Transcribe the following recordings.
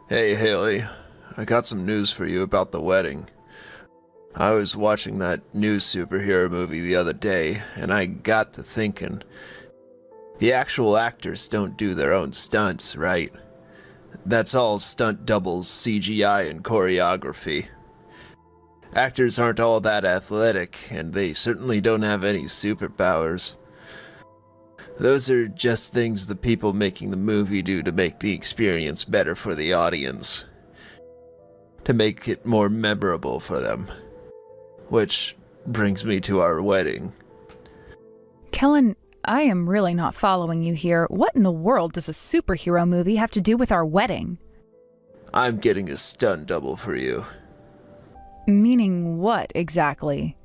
Hey Haley, I got some news for you about the wedding. I was watching that new superhero movie the other day, and I got to thinking, the actual actors don't do their own stunts, right? That's all stunt doubles, CGI, and choreography. Actors aren't all that athletic, and they certainly don't have any superpowers. Those are just things the people making the movie do to make the experience better for the audience. To make it more memorable for them. Which brings me to our wedding. Kellen, I am really not following you here. What in the world does a superhero movie have to do with our wedding? I'm getting a stunt double for you. Meaning what, exactly?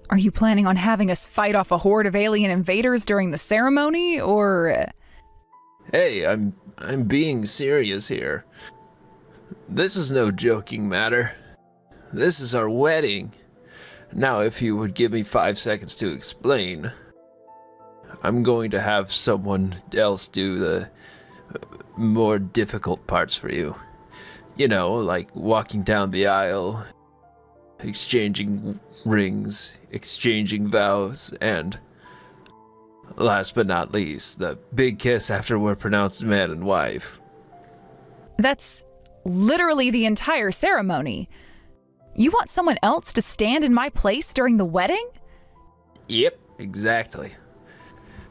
Are you planning on having us fight off a horde of alien invaders during the ceremony, or...? Hey, I'm being serious here. This is no joking matter. This is our wedding. Now, if you would give me 5 seconds to explain, I'm going to have someone else do the more difficult parts for you. You know, like walking down the aisle, exchanging rings, exchanging vows, and last but not least, the big kiss after we're pronounced man and wife. That's literally the entire ceremony. You want someone else to stand in my place during the wedding? Yep, exactly.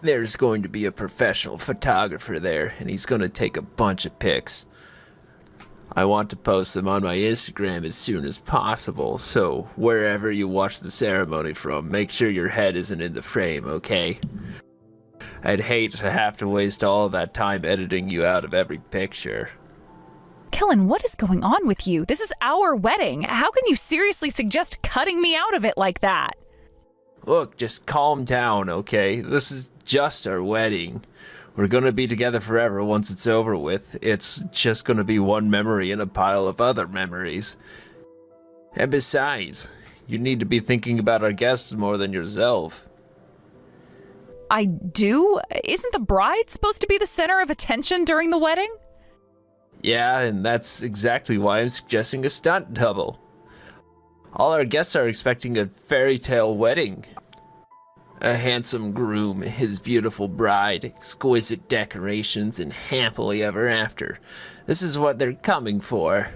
There's going to be a professional photographer there, and he's going to take a bunch of pics. I want to post them on my Instagram as soon as possible, so wherever you watch the ceremony from, make sure your head isn't in the frame, okay? I'd hate to have to waste all that time editing you out of every picture. Kellen, what is going on with you? This is our wedding. How can you seriously suggest cutting me out of it like that? Look, just calm down, okay? This is just our wedding. We're gonna be together forever once it's over with. It's just gonna be one memory in a pile of other memories. And besides, you need to be thinking about our guests more than yourself. I do? Isn't the bride supposed to be the center of attention during the wedding? Yeah, and that's exactly why I'm suggesting a stunt double. All our guests are expecting a fairy tale wedding. A handsome groom, his beautiful bride, exquisite decorations, and happily ever after. This is what they're coming for.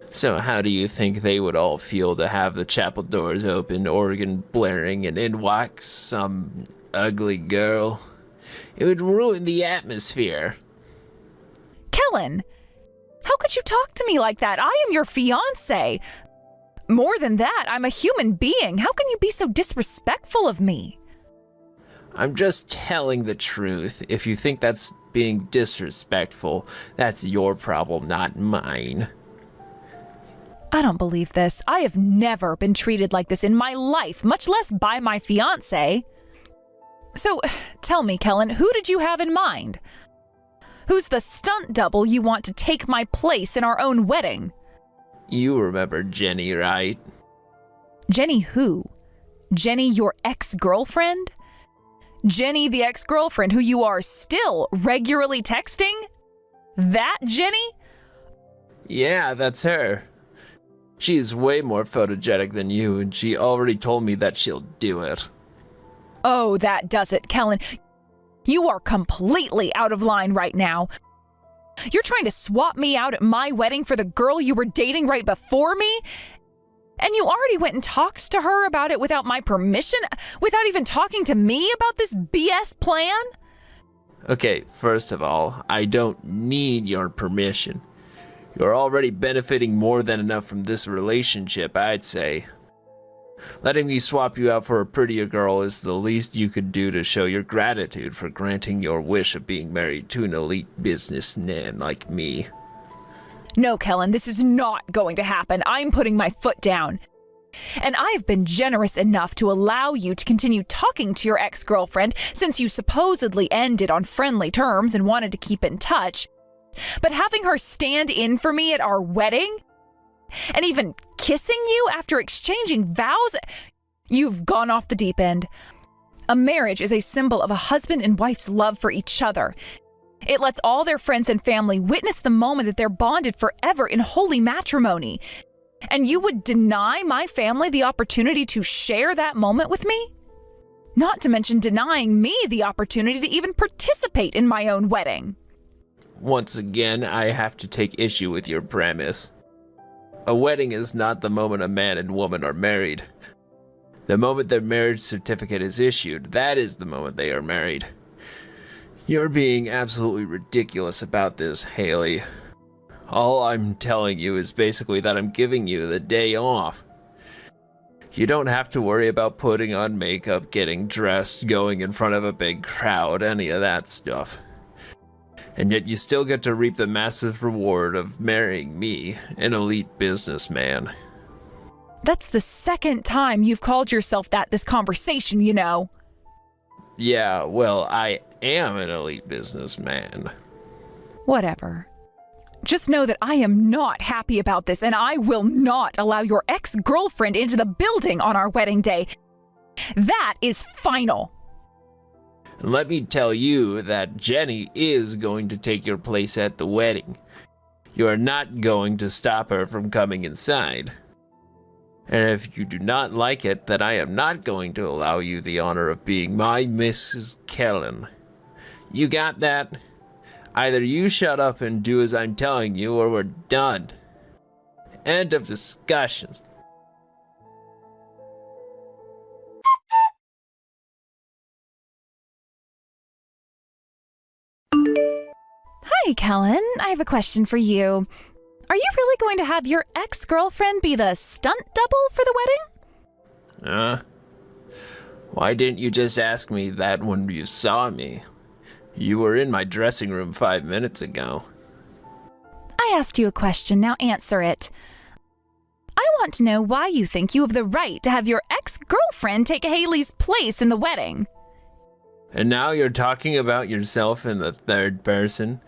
So how do you think they would all feel to have the chapel doors open, organ blaring, and in walks some ugly girl? It would ruin the atmosphere. Kellen, how could you talk to me like that? I am your fiancé. More than that, I'm a human being. How can you be so disrespectful of me? I'm just telling the truth. If you think that's being disrespectful, that's your problem, not mine. I don't believe this. I have never been treated like this in my life, much less by my fiancé. So, tell me, Kellen, who did you have in mind? Who's the stunt double you want to take my place in our own wedding? You remember Jenny, right? Jenny who? Jenny, your ex-girlfriend? Jenny, the ex-girlfriend who you are still regularly texting? That Jenny? Yeah, that's her. She's way more photogenic than you, and she already told me that she'll do it. Oh, that does it, Kellen. You are completely out of line right now. You're trying to swap me out at my wedding for the girl you were dating right before me? And you already went and talked to her about it without my permission? Without even talking to me about this BS plan? Okay, first of all, I don't need your permission. You're already benefiting more than enough from this relationship, I'd say. Letting me swap you out for a prettier girl is the least you could do to show your gratitude for granting your wish of being married to an elite businessman like me. No, Kellen, this is not going to happen. I'm putting my foot down. And I've been generous enough to allow you to continue talking to your ex-girlfriend since you supposedly ended on friendly terms and wanted to keep in touch. But having her stand in for me at our wedding? And even kissing you after exchanging vows? You've gone off the deep end. A marriage is a symbol of a husband and wife's love for each other. It lets all their friends and family witness the moment that they're bonded forever in holy matrimony. And you would deny my family the opportunity to share that moment with me? Not to mention denying me the opportunity to even participate in my own wedding. Once again, I have to take issue with your premise. A wedding is not the moment a man and woman are married. The moment their marriage certificate is issued, that is the moment they are married. You're being absolutely ridiculous about this, Haley. All I'm telling you is basically that I'm giving you the day off. You don't have to worry about putting on makeup, getting dressed, going in front of a big crowd, any of that stuff. And yet you still get to reap the massive reward of marrying me, an elite businessman. That's the second time you've called yourself that this conversation, you know. Yeah, well, I am an elite businessman. Whatever. Just know that I am not happy about this, and I will not allow your ex-girlfriend into the building on our wedding day. That is final. And let me tell you that Jenny is going to take your place at the wedding. You are not going to stop her from coming inside. And if you do not like it, then I am not going to allow you the honor of being my Mrs. Kellen. You got that? Either you shut up and do as I'm telling you, or we're done. End of discussions. Hi, Kellen. I have a question for you. Are you really going to have your ex-girlfriend be the stunt double for the wedding? Why didn't you just ask me that when you saw me? You were in my dressing room 5 minutes ago. I asked you a question, now answer it. I want to know why you think you have the right to have your ex-girlfriend take Haley's place in the wedding. And now you're talking about yourself in the third person?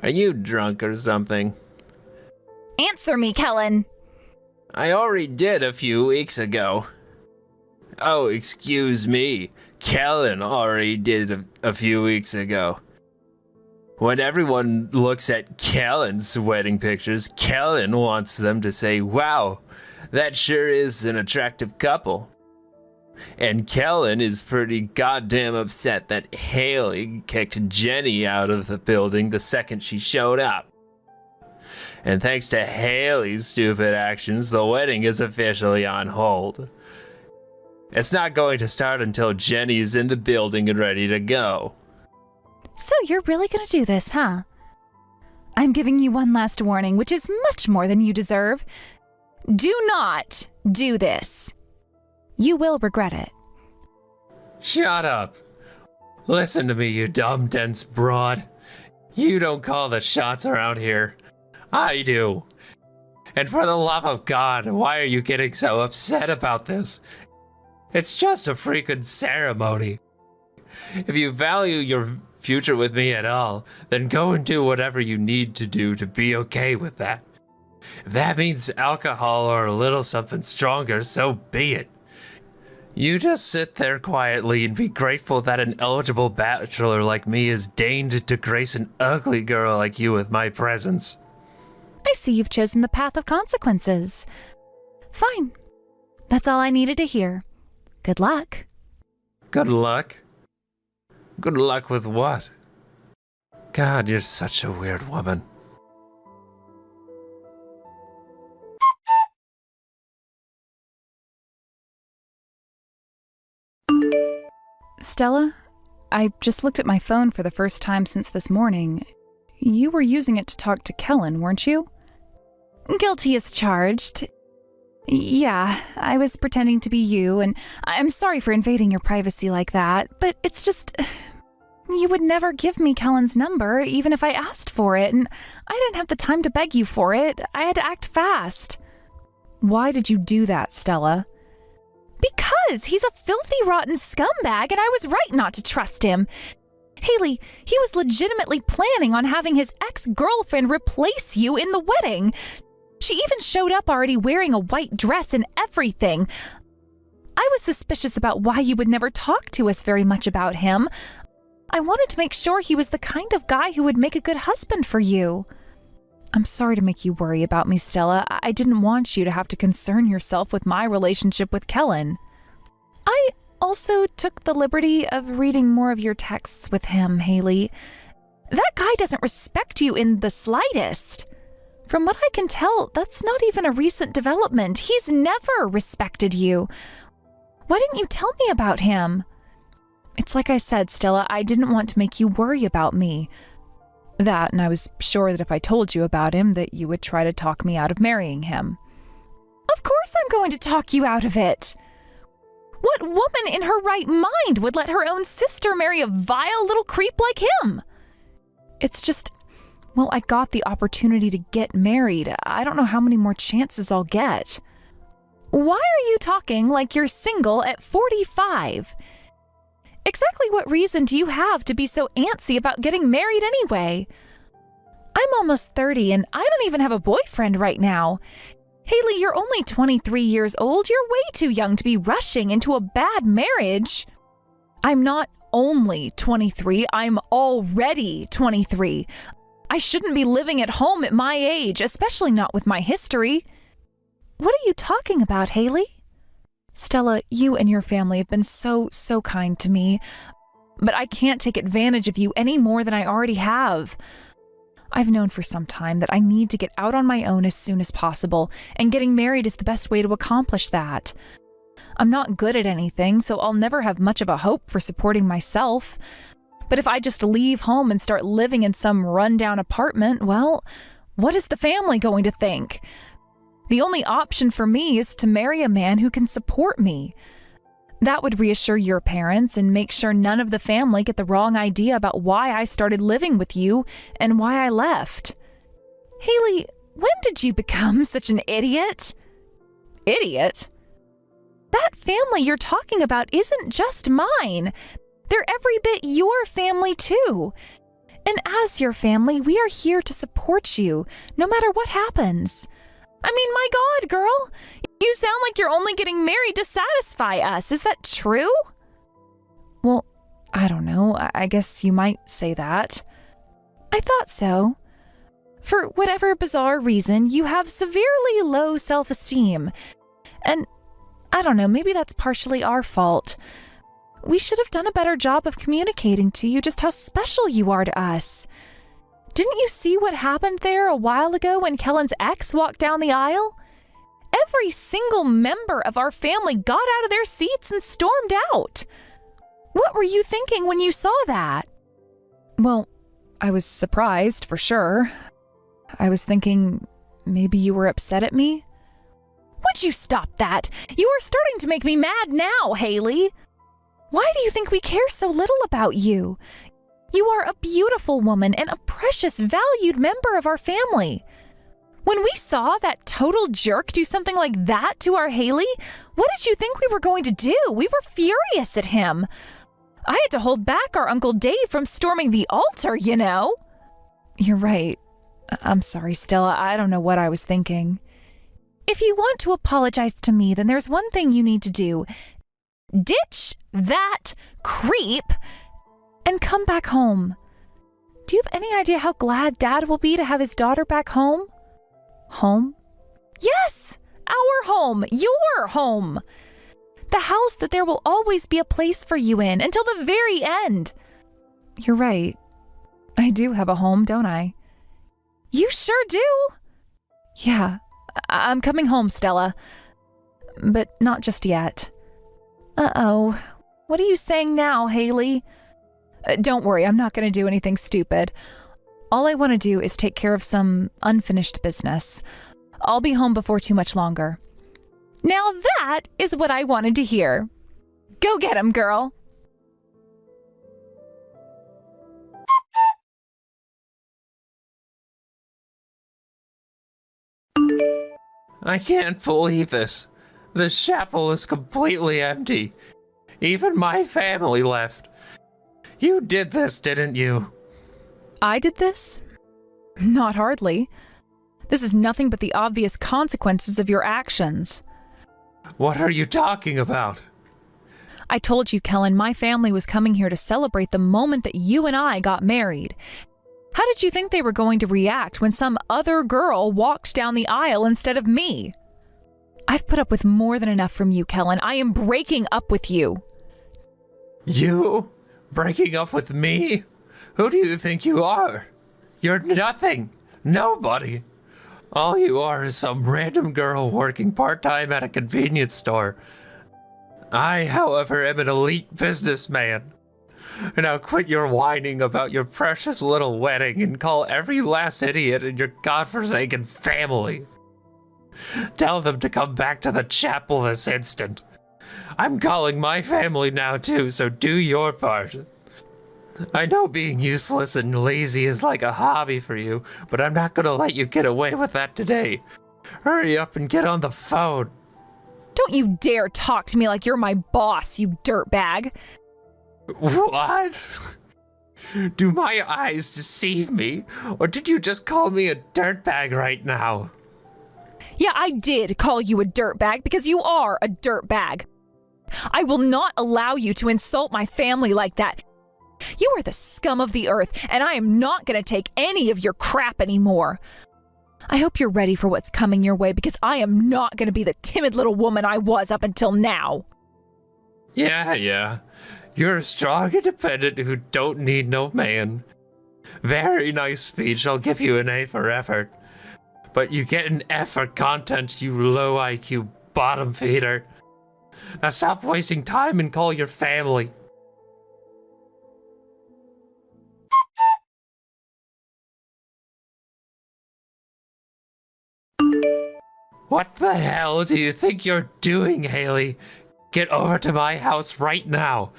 Are you drunk or something? Answer me, Kellen. I already did a few weeks ago. Oh, excuse me. Kellen already did a few weeks ago. When everyone looks at Kellen's wedding pictures, Kellen wants them to say, wow, that sure is an attractive couple. And Kellen is pretty goddamn upset that Haley kicked Jenny out of the building the second she showed up. And thanks to Haley's stupid actions, the wedding is officially on hold. It's not going to start until Jenny is in the building and ready to go. So you're really going to do this, huh? I'm giving you one last warning, which is much more than you deserve. Do not do this. You will regret it. Shut up. Listen to me, you dumb, dense broad. You don't call the shots around here. I do. And for the love of God, why are you getting so upset about this? It's just a freaking ceremony. If you value your future with me at all, then go and do whatever you need to do to be okay with that. If that means alcohol or a little something stronger, so be it. You just sit there quietly and be grateful that an eligible bachelor like me is deigned to grace an ugly girl like you with my presence. I see you've chosen the path of consequences. Fine. That's all I needed to hear. Good luck. Good luck? Good luck with what? God, you're such a weird woman. Stella, I just looked at my phone for the first time since this morning. You were using it to talk to Kellen, weren't you? Guilty as charged. Yeah, I was pretending to be you, and I'm sorry for invading your privacy like that, but it's just... You would never give me Kellen's number, even if I asked for it, and I didn't have the time to beg you for it. I had to act fast. Why did you do that, Stella? Because he's a filthy, rotten scumbag, and I was right not to trust him. Haley, he was legitimately planning on having his ex-girlfriend replace you in the wedding. She even showed up already wearing a white dress and everything. I was suspicious about why you would never talk to us very much about him. I wanted to make sure he was the kind of guy who would make a good husband for you. I'm sorry to make you worry about me, Stella. I didn't want you to have to concern yourself with my relationship with Kellen. I also took the liberty of reading more of your texts with him, Haley. That guy doesn't respect you in the slightest. From what I can tell, that's not even a recent development. He's never respected you. Why didn't you tell me about him? It's like I said, Stella, I didn't want to make you worry about me. That, and I was sure that if I told you about him, that you would try to talk me out of marrying him. Of course I'm going to talk you out of it. What woman in her right mind would let her own sister marry a vile little creep like him? It's just, well, I got the opportunity to get married. I don't know how many more chances I'll get. Why are you talking like you're single at 45? Exactly what reason do you have to be so antsy about getting married anyway? I'm almost 30 and I don't even have a boyfriend right now. Haley, you're only 23 years old. You're way too young to be rushing into a bad marriage. I'm not only 23, I'm already 23. I shouldn't be living at home at my age, especially not with my history. What are you talking about, Haley? Stella, you and your family have been so kind to me, but I can't take advantage of you any more than I already have. I've known for some time that I need to get out on my own as soon as possible, and getting married is the best way to accomplish that. I'm not good at anything, so I'll never have much of a hope for supporting myself. But if I just leave home and start living in some rundown apartment, well, what is the family going to think? The only option for me is to marry a man who can support me. That would reassure your parents and make sure none of the family get the wrong idea about why I started living with you and why I left. Haley, when did you become such an idiot? Idiot? That family you're talking about isn't just mine. They're every bit your family too. And as your family, we are here to support you, no matter what happens. I mean, my God, girl, you sound like you're only getting married to satisfy us. Is that true? Well, I don't know. I guess you might say that. I thought so. For whatever bizarre reason, you have severely low self-esteem. And I don't know, maybe that's partially our fault. We should have done a better job of communicating to you just how special you are to us. Didn't you see what happened there a while ago when Kellen's ex walked down the aisle? Every single member of our family got out of their seats and stormed out. What were you thinking when you saw that? Well, I was surprised, for sure. I was thinking maybe you were upset at me. Would you stop that? You are starting to make me mad now, Haley. Why do you think we care so little about you? You are a beautiful woman and a precious, valued member of our family. When we saw that total jerk do something like that to our Haley, what did you think we were going to do? We were furious at him. I had to hold back our Uncle Dave from storming the altar, you know. You're right. I'm sorry, Stella. I don't know what I was thinking. If you want to apologize to me, then there's one thing you need to do. Ditch that creep and come back home. Do you have any idea how glad Dad will be to have his daughter back home? Home? Yes! Our home! Your home! The house that there will always be a place for you in until the very end. You're right. I do have a home, don't I? You sure do! Yeah, I'm coming home, Stella. But not just yet. Uh-oh. What are you saying now, Haley? Don't worry, I'm not going to do anything stupid. All I want to do is take care of some unfinished business. I'll be home before too much longer. Now that is what I wanted to hear. Go get him, girl. I can't believe this. The chapel is completely empty. Even my family left. You did this, didn't you? I did this? Not hardly. This is nothing but the obvious consequences of your actions. What are you talking about? I told you, Kellen, my family was coming here to celebrate the moment that you and I got married. How did you think they were going to react when some other girl walked down the aisle instead of me? I've put up with more than enough from you, Kellen. I am breaking up with you. You? Breaking up with me? Who do you think you are? You're nothing. Nobody. All you are is some random girl working part-time at a convenience store. I, however, am an elite businessman. Now quit your whining about your precious little wedding and call every last idiot in your godforsaken family. Tell them to come back to the chapel this instant. I'm calling my family now too, so do your part. I know being useless and lazy is like a hobby for you, but I'm not gonna let you get away with that today. Hurry up and get on the phone. Don't you dare talk to me like you're my boss, you dirtbag. What? Do my eyes deceive me, or did you just call me a dirtbag right now? Yeah, I did call you a dirtbag because you are a dirtbag. I will not allow you to insult my family like that. You are the scum of the earth, and I am not going to take any of your crap anymore. I hope you're ready for what's coming your way because I am not going to be the timid little woman I was up until now. Yeah. You're a strong independent who don't need no man. Very nice speech, I'll give you an A for effort. But you get an F for content, you low IQ bottom feeder. Now stop wasting time and call your family. What the hell do you think you're doing, Haley? Get over to my house right now.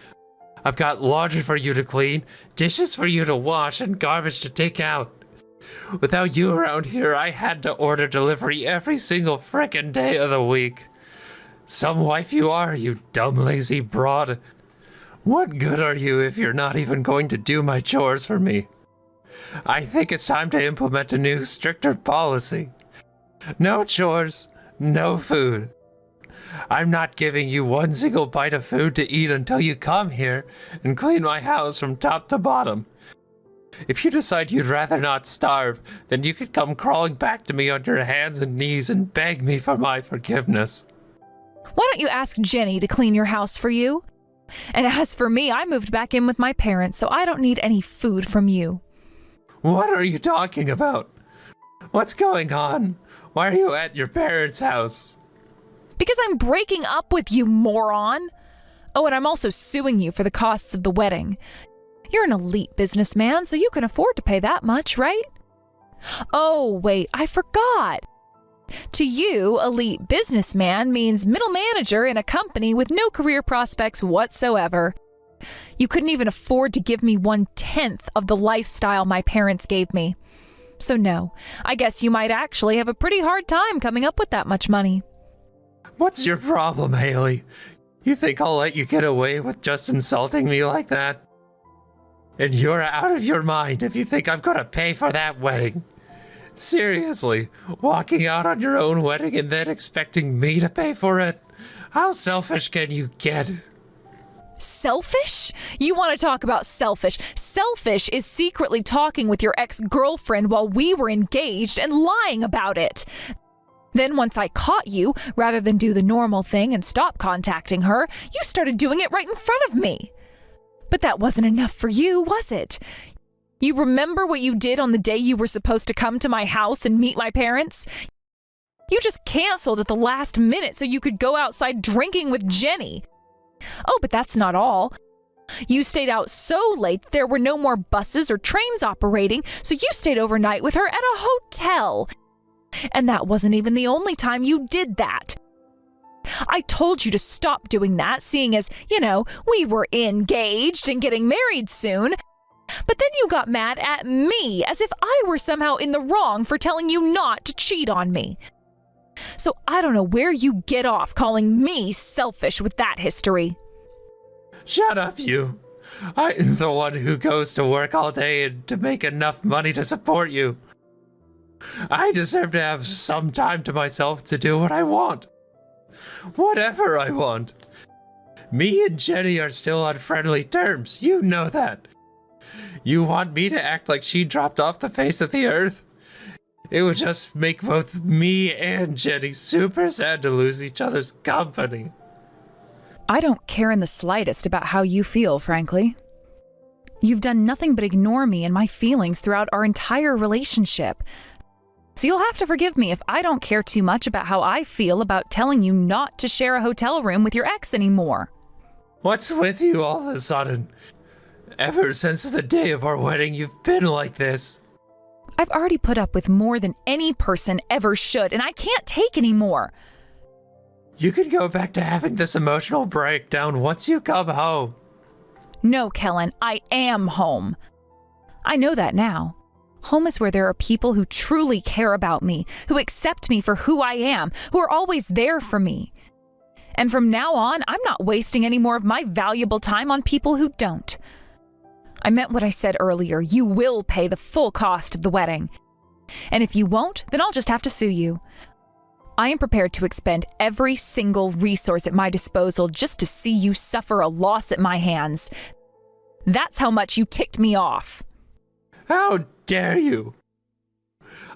I've got laundry for you to clean, dishes for you to wash, and garbage to take out. Without you around here, I had to order delivery every single frickin' day of the week. Some wife you are, you dumb lazy broad. What good are you if you're not even going to do my chores for me? I think it's time to implement a new, stricter policy. No chores, no food. I'm not giving you one single bite of food to eat until you come here and clean my house from top to bottom. If you decide you'd rather not starve, then you could come crawling back to me on your hands and knees and beg me for my forgiveness. Why don't you ask Jenny to clean your house for you? And as for me, I moved back in with my parents, so I don't need any food from you. What are you talking about? What's going on? Why are you at your parents' house? Because I'm breaking up with you, moron. Oh, and I'm also suing you for the costs of the wedding. You're an elite businessman, so you can afford to pay that much, right? Oh, wait, I forgot. To you, elite businessman means middle manager in a company with no career prospects whatsoever. You couldn't even afford to give me 1/10 of the lifestyle my parents gave me. So no, I guess you might actually have a pretty hard time coming up with that much money. What's your problem, Haley? You think I'll let you get away with just insulting me like that? And you're out of your mind if you think I'm gonna pay for that wedding. Seriously, walking out on your own wedding and then expecting me to pay for it? How selfish can you get? Selfish? You want to talk about selfish? Selfish is secretly talking with your ex-girlfriend while we were engaged and lying about it. Then once I caught you, rather than do the normal thing and stop contacting her, you started doing it right in front of me. But that wasn't enough for you, was it? You remember what you did on the day you were supposed to come to my house and meet my parents? You just canceled at the last minute so you could go outside drinking with Jenny. Oh, but that's not all. You stayed out so late there were no more buses or trains operating, so you stayed overnight with her at a hotel. And that wasn't even the only time you did that. I told you to stop doing that, seeing as, we were engaged and getting married soon. But then you got mad at me, as if I were somehow in the wrong for telling you not to cheat on me. So I don't know where you get off calling me selfish with that history. Shut up, you. I'm the one who goes to work all day and to make enough money to support you. I deserve to have some time to myself to do what I want. Whatever I want. Me and Jenny are still on friendly terms. You know that. You want me to act like she dropped off the face of the earth? It would just make both me and Jenny super sad to lose each other's company. I don't care in the slightest about how you feel, frankly. You've done nothing but ignore me and my feelings throughout our entire relationship. So you'll have to forgive me if I don't care too much about how I feel about telling you not to share a hotel room with your ex anymore. What's with you all of a sudden? Ever since the day of our wedding, you've been like this. I've already put up with more than any person ever should, and I can't take any more. You can go back to having this emotional breakdown once you come home. No, Kellen, I am home. I know that now. Home is where there are people who truly care about me, who accept me for who I am, who are always there for me. And from now on, I'm not wasting any more of my valuable time on people who don't. I meant what I said earlier. You will pay the full cost of the wedding. And if you won't, then I'll just have to sue you. I am prepared to expend every single resource at my disposal just to see you suffer a loss at my hands. That's how much you ticked me off. How dare you?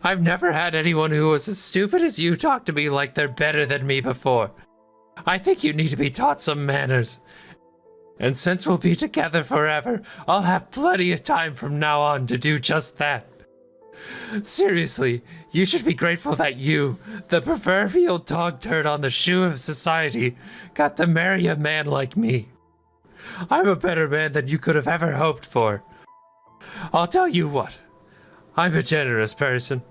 I've never had anyone who was as stupid as you talk to me like they're better than me before. I think you need to be taught some manners. And since we'll be together forever, I'll have plenty of time from now on to do just that. Seriously, you should be grateful that you, the proverbial dog turd on the shoe of society, got to marry a man like me. I'm a better man than you could have ever hoped for. I'll tell you what, I'm a generous person.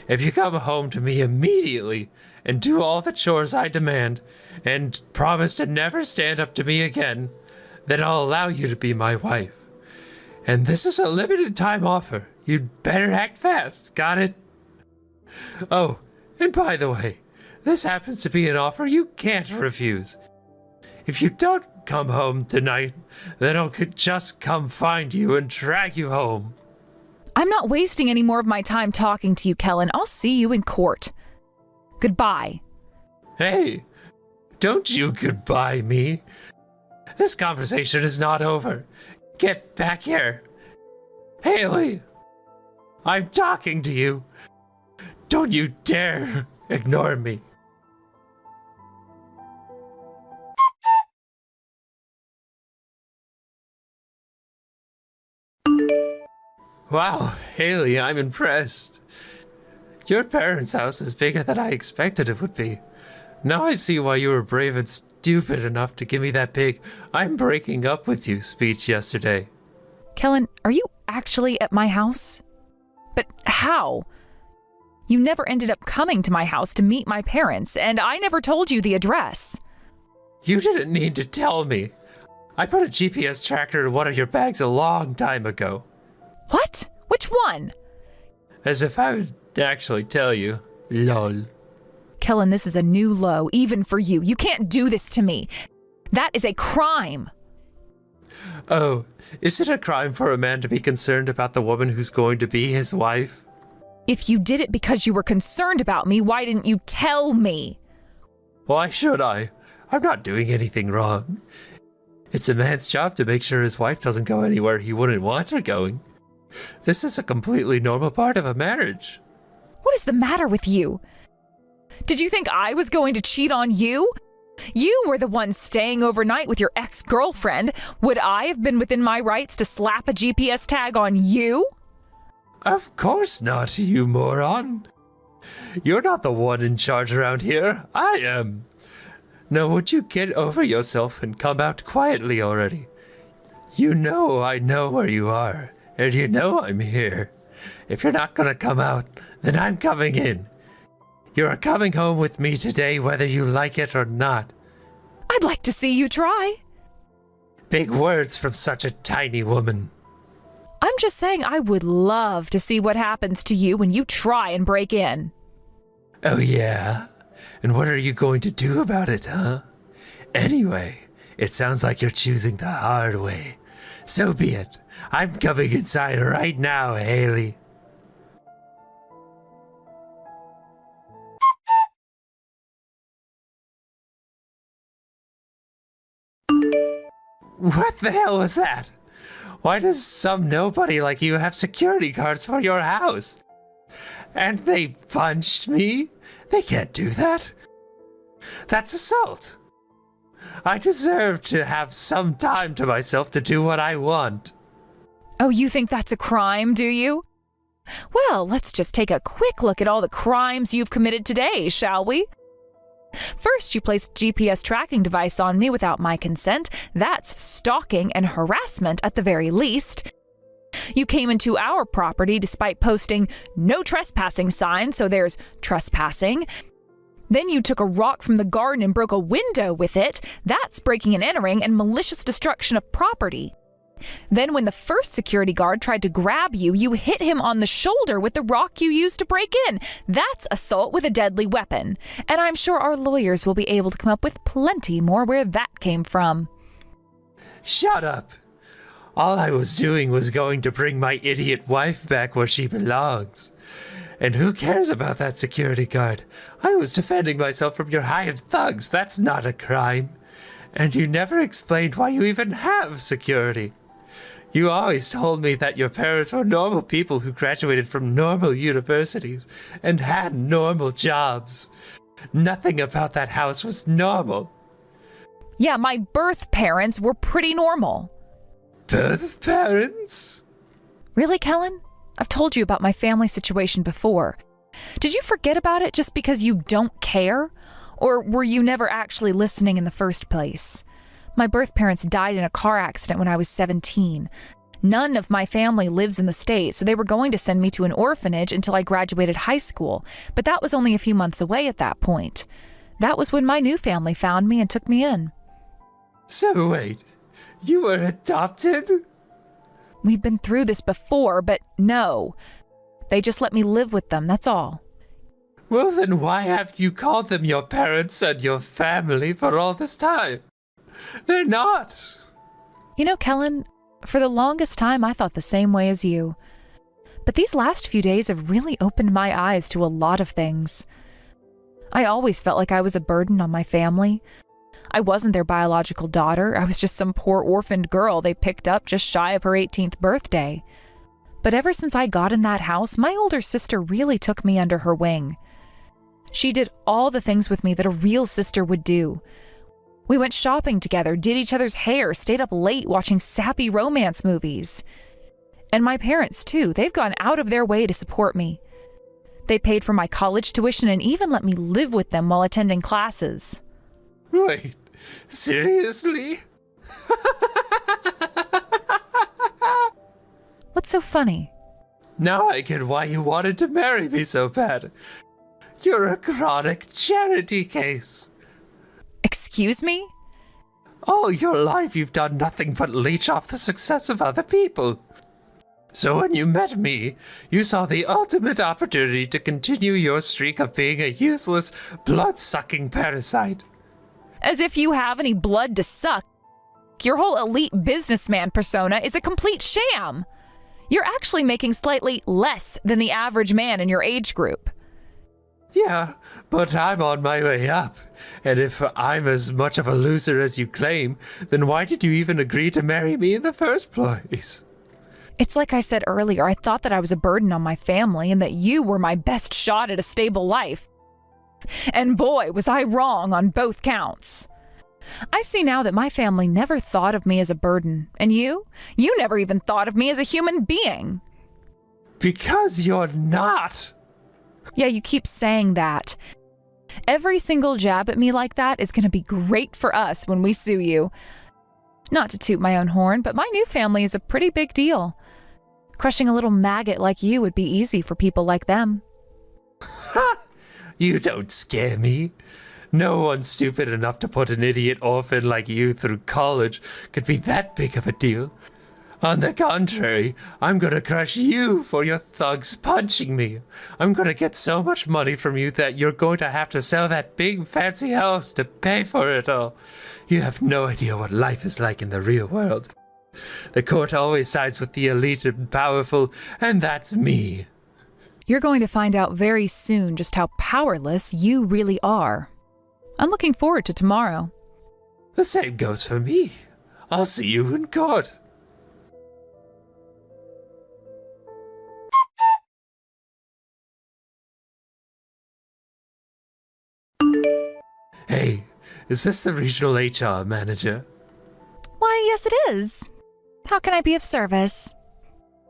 If you come home to me immediately and do all the chores I demand, and promise to never stand up to me again, then I'll allow you to be my wife. And this is a limited time offer. You'd better act fast, got it? Oh, and by the way, this happens to be an offer you can't refuse. If you don't come home tonight, then I'll just come find you and drag you home. I'm not wasting any more of my time talking to you, Kellen. I'll see you in court. Goodbye. Hey, don't you goodbye me. This conversation is not over. Get back here. Haley, I'm talking to you. Don't you dare ignore me. Wow, Haley, I'm impressed. Your parents' house is bigger than I expected it would be. Now I see why you were brave and stupid enough to give me that big "I'm breaking up with you" speech yesterday. Kellen, are you actually at my house? But how? You never ended up coming to my house to meet my parents, and I never told you the address. You didn't need to tell me. I put a GPS tracker in one of your bags a long time ago. What? Which one? As if I would actually tell you. Lol. Kellen, this is a new low, even for you. You can't do this to me. That is a crime. Oh, is it a crime for a man to be concerned about the woman who's going to be his wife? If you did it because you were concerned about me, why didn't you tell me? Why should I? I'm not doing anything wrong. It's a man's job to make sure his wife doesn't go anywhere he wouldn't want her going. This is a completely normal part of a marriage. What is the matter with you? Did you think I was going to cheat on you? You were the one staying overnight with your ex-girlfriend. Would I have been within my rights to slap a GPS tag on you? Of course not, you moron. You're not the one in charge around here. I am. Now would you get over yourself and come out quietly already? You know I know where you are, and you know I'm here. If you're not gonna come out, then I'm coming in. You're coming home with me today whether you like it or not. I'd like to see you try. Big words from such a tiny woman. I'm just saying I would love to see what happens to you when you try and break in. Oh yeah? And what are you going to do about it, huh? Anyway, it sounds like you're choosing the hard way. So be it. I'm coming inside right now, Haley. What the hell was that? Why does some nobody like you have security guards for your house? And they punched me? They can't do that. That's assault. I deserve to have some time to myself to do what I want. Oh, you think that's a crime, do you? Well, let's just take a quick look at all the crimes you've committed today, shall we? First, you placed a GPS tracking device on me without my consent. That's stalking and harassment at the very least. You came into our property despite posting no trespassing sign, so there's trespassing. Then you took a rock from the garden and broke a window with it. That's breaking and entering and malicious destruction of property. Then when the first security guard tried to grab you, you hit him on the shoulder with the rock you used to break in. That's assault with a deadly weapon. And I'm sure our lawyers will be able to come up with plenty more where that came from. Shut up. All I was doing was going to bring my idiot wife back where she belongs. And who cares about that security guard? I was defending myself from your hired thugs. That's not a crime. And you never explained why you even have security. You always told me that your parents were normal people who graduated from normal universities and had normal jobs. Nothing about that house was normal. Yeah, my birth parents were pretty normal. Birth parents? Really, Kellen? I've told you about my family situation before. Did you forget about it just because you don't care? Or were you never actually listening in the first place? My birth parents died in a car accident when I was 17. None of my family lives in the state, so they were going to send me to an orphanage until I graduated high school, but that was only a few months away at that point. That was when my new family found me and took me in. So wait, you were adopted? We've been through this before, but no. They just let me live with them, that's all. Well, then why have you called them your parents and your family for all this time? They're not. You know, Kellen, for the longest time I thought the same way as you. But these last few days have really opened my eyes to a lot of things. I always felt like I was a burden on my family. I wasn't their biological daughter. I was just some poor orphaned girl they picked up just shy of her 18th birthday. But ever since I got in that house, my older sister really took me under her wing. She did all the things with me that a real sister would do. We went shopping together, did each other's hair, stayed up late watching sappy romance movies. And my parents, too, they've gone out of their way to support me. They paid for my college tuition and even let me live with them while attending classes. Wait, seriously? What's so funny? Now I get why you wanted to marry me so bad. You're a chronic charity case. Excuse me? All your life you've done nothing but leech off the success of other people. So when you met me, you saw the ultimate opportunity to continue your streak of being a useless, blood-sucking parasite. As if you have any blood to suck. Your whole elite businessman persona is a complete sham. You're actually making slightly less than the average man in your age group. Yeah, but I'm on my way up. And if I'm as much of a loser as you claim, then why did you even agree to marry me in the first place? It's like I said earlier, I thought that I was a burden on my family and that you were my best shot at a stable life. And boy, was I wrong on both counts. I see now that my family never thought of me as a burden. And you never even thought of me as a human being. Because you're not. Yeah, you keep saying that. Every single jab at me like that is going to be great for us when we sue you. Not to toot my own horn, but my new family is a pretty big deal. Crushing a little maggot like you would be easy for people like them. Ha! You don't scare me. No one stupid enough to put an idiot orphan like you through college could be that big of a deal. On the contrary, I'm gonna crush you for your thugs punching me. I'm gonna get so much money from you that you're going to have to sell that big fancy house to pay for it all. You have no idea what life is like in the real world. The court always sides with the elite and powerful, and that's me. You're going to find out very soon just how powerless you really are. I'm looking forward to tomorrow. The same goes for me. I'll see you in court. Hey, is this the regional HR manager? Why, yes, it is. How can I be of service?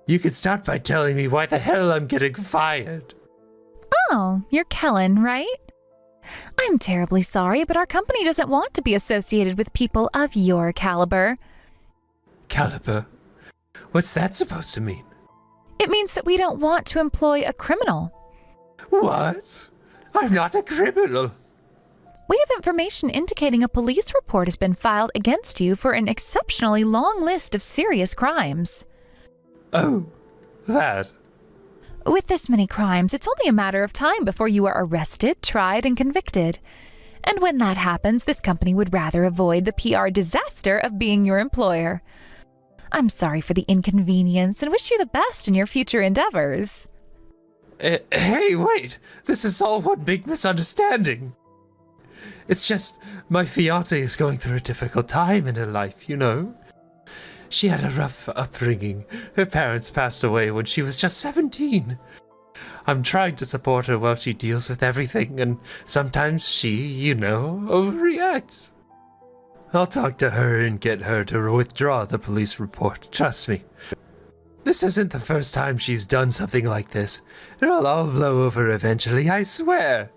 You can start by telling me why the hell I'm getting fired. Oh, you're Kellen, right? I'm terribly sorry, but our company doesn't want to be associated with people of your caliber. Caliber? What's that supposed to mean? It means that we don't want to employ a criminal. What? I'm not a criminal. We have information indicating a police report has been filed against you for an exceptionally long list of serious crimes. Oh, that. With this many crimes, it's only a matter of time before you are arrested, tried, and convicted. And when that happens, this company would rather avoid the PR disaster of being your employer. I'm sorry for the inconvenience and wish you the best in your future endeavors. Hey, wait! This is all one big misunderstanding. It's just, my fiancée is going through a difficult time in her life, you know? She had a rough upbringing. Her parents passed away when she was just 17. I'm trying to support her while she deals with everything, and sometimes she, overreacts. I'll talk to her and get her to withdraw the police report, trust me. This isn't the first time she's done something like this. It'll all blow over eventually, I swear.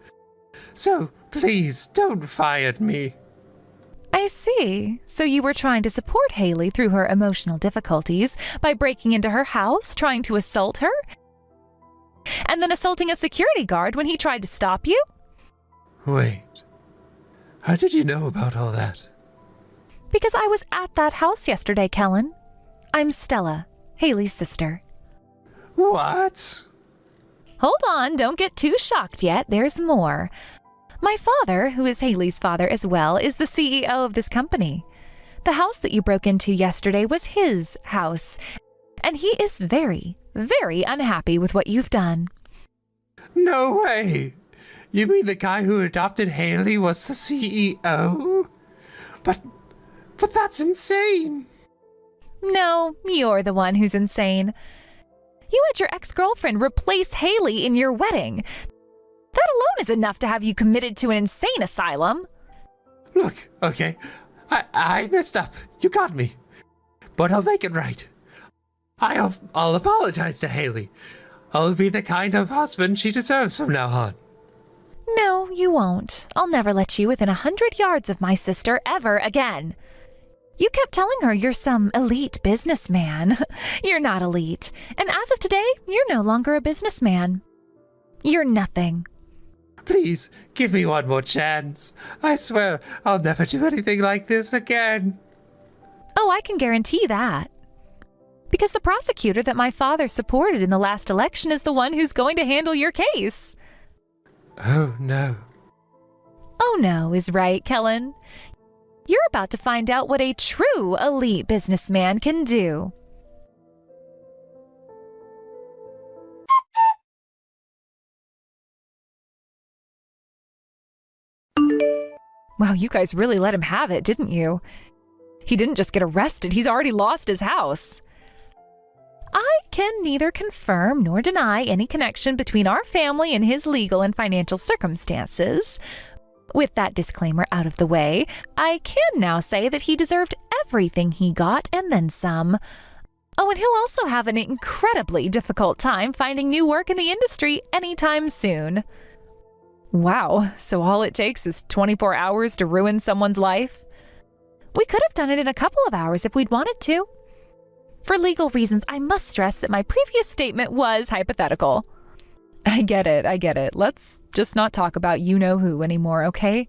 So, please, don't fire me. I see. So you were trying to support Haley through her emotional difficulties by breaking into her house, trying to assault her, and then assaulting a security guard when he tried to stop you? Wait. How did you know about all that? Because I was at that house yesterday, Kellen. I'm Stella, Haley's sister. What? Hold on, don't get too shocked yet. There's more. My father, who is Haley's father as well, is the CEO of this company. The house that you broke into yesterday was his house, and he is very, very unhappy with what you've done. No way! You mean the guy who adopted Haley was the CEO? But that's insane! No, you're the one who's insane. You had your ex-girlfriend replace Haley in your wedding. That alone is enough to have you committed to an insane asylum. Look, okay, I messed up. You got me. But I'll make it right. I'll apologize to Haley. I'll be the kind of husband she deserves from now on. No, you won't. I'll never let you within 100 yards of my sister ever again. You kept telling her you're some elite businessman. You're not elite. And as of today, you're no longer a businessman. You're nothing. Please, give me one more chance. I swear I'll never do anything like this again. Oh, I can guarantee that. Because the prosecutor that my father supported in the last election is the one who's going to handle your case. Oh, no. Oh, no is right, Kellen. You're about to find out what a true elite businessman can do. Wow, you guys really let him have it, didn't you? He didn't just get arrested, he's already lost his house. I can neither confirm nor deny any connection between our family and his legal and financial circumstances. With that disclaimer out of the way, I can now say that he deserved everything he got and then some. Oh, and he'll also have an incredibly difficult time finding new work in the industry anytime soon. Wow, so all it takes is 24 hours to ruin someone's life? We could have done it in a couple of hours if we'd wanted to. For legal reasons, I must stress that my previous statement was hypothetical. I get it. Let's just not talk about you-know-who anymore, okay?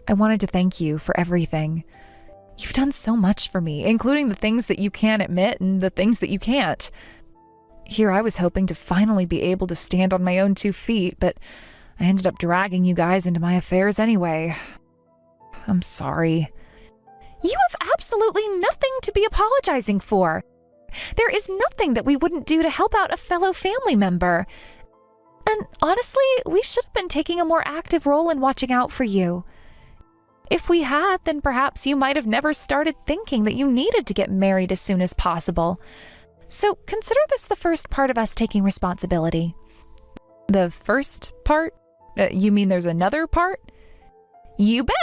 I wanted to thank you for everything. You've done so much for me, including the things that you can admit and the things that you can't. Here I was hoping to finally be able to stand on my own 2 feet, but I ended up dragging you guys into my affairs anyway. I'm sorry. You have absolutely nothing to be apologizing for. There is nothing that we wouldn't do to help out a fellow family member. And honestly, we should have been taking a more active role in watching out for you. If we had, then perhaps you might have never started thinking that you needed to get married as soon as possible. So consider this the first part of us taking responsibility. The first part? You mean there's another part? You bet!